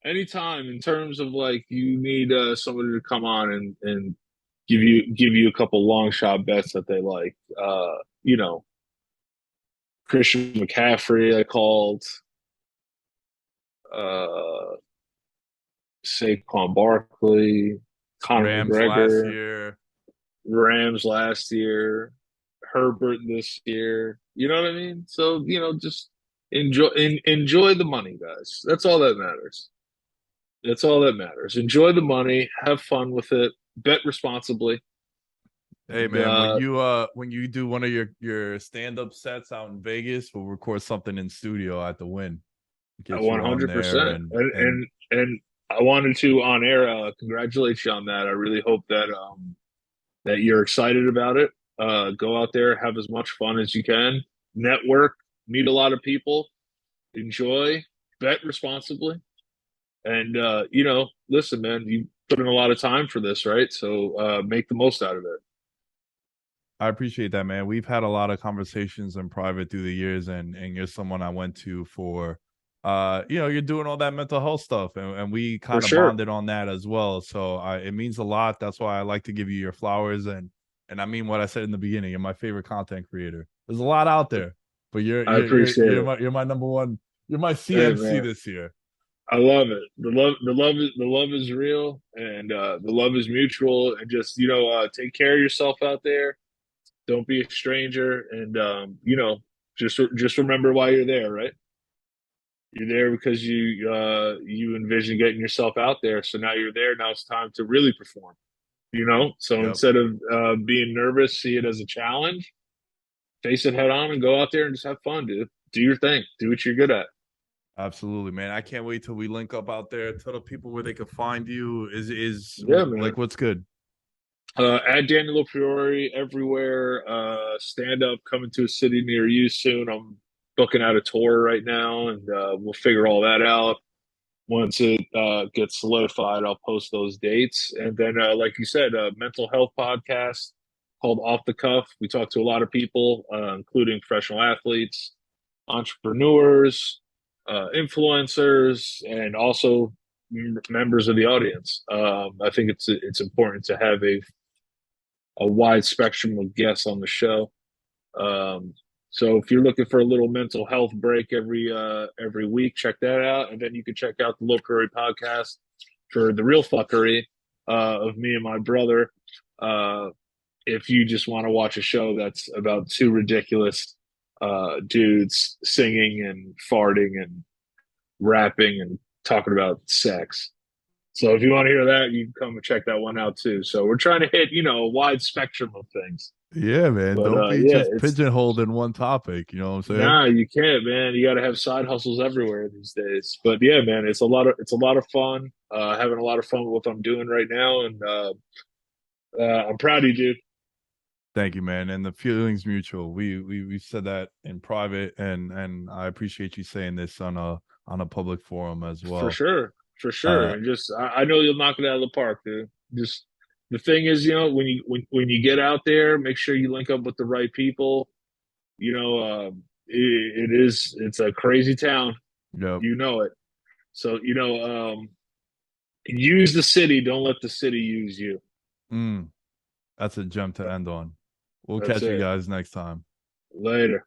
Anytime in terms of like you need somebody to come on and give you a couple long shot bets that they like. You know, Christian McCaffrey, I called. Uh, Saquon Barkley, Conor Rams last McGregor, year. Rams last year, Herbert this year. You know what I mean? So just enjoy the money, guys. That's all that matters. That's all that matters. Enjoy the money, have fun with it, bet responsibly. Hey And, man, when you do one of your stand up sets out in Vegas, we'll record something in studio at the Win. Get you on there 100%. and And I wanted to on air congratulate you on that. I really hope that that you're excited about it. Go out there, have as much fun as you can, network, meet a lot of people, enjoy, bet responsibly, and listen, man, you put in a lot of time for this, right? So make the most out of it. I appreciate that, man. We've had a lot of conversations in private through the years, and you're someone I went to for, you're doing all that mental health stuff, and we For kind of sure. bonded on that as well. So it means a lot. That's why I like to give you your flowers, and I mean what I said in the beginning. You're my favorite content creator. There's a lot out there, but you're I you're you're appreciate you're it. my you're my number one. You're my Hey, CMC man. this year. I love it. The love is real, and the love is mutual. And just take care of yourself out there. Don't be a stranger, and just remember why you're there. Right? You're there because you envision getting yourself out there. So now you're there. Now it's time to really perform. So Yep. instead of being nervous, see it as a challenge. Face it head on and go out there and just have fun, dude. Do your thing. Do what you're good at. Absolutely, man. I can't wait till we link up out there. Tell the people where they can find you. Is Yeah, man. like what's good? At Danny LoPriore everywhere. Stand up coming to a city near you soon. I'm booking out a tour right now, and we'll figure all that out. once it gets solidified, I'll post those dates. And then, like you said, a mental health podcast called Off the Cuff. We talk to a lot of people, including professional athletes, entrepreneurs, influencers, and also members of the audience. I think it's important to have a wide spectrum of guests on the show. Um, so if you're looking for a little mental health break every week, check that out, and then you can check out the LoPriore podcast for the real fuckery of me and my brother. If you just want to watch a show that's about two ridiculous dudes singing and farting and rapping and talking about sex. So if you want to hear that, you can come and check that one out too. So we're trying to hit, a wide spectrum of things. Yeah, man. But Don't be yeah, just it's pigeonholed in one topic. You know what I'm saying? nah, you can't, man. You got to have side hustles everywhere these days. But yeah, man, it's a lot of fun. Having a lot of fun with what I'm doing right now, and I'm proud of you, dude. Thank you, man. And the feelings mutual. We said that in private, and I appreciate you saying this on a public forum as For well. sure, for sure. Uh, And just I know you'll knock it out of the park, dude. Just the thing is, when you get out there, make sure you link up with the right people. It's a crazy town. yep. You know it. So use the city. Don't let the city use you. Mm, that's a gem to end on. We'll That's catch you it. guys next time. Later.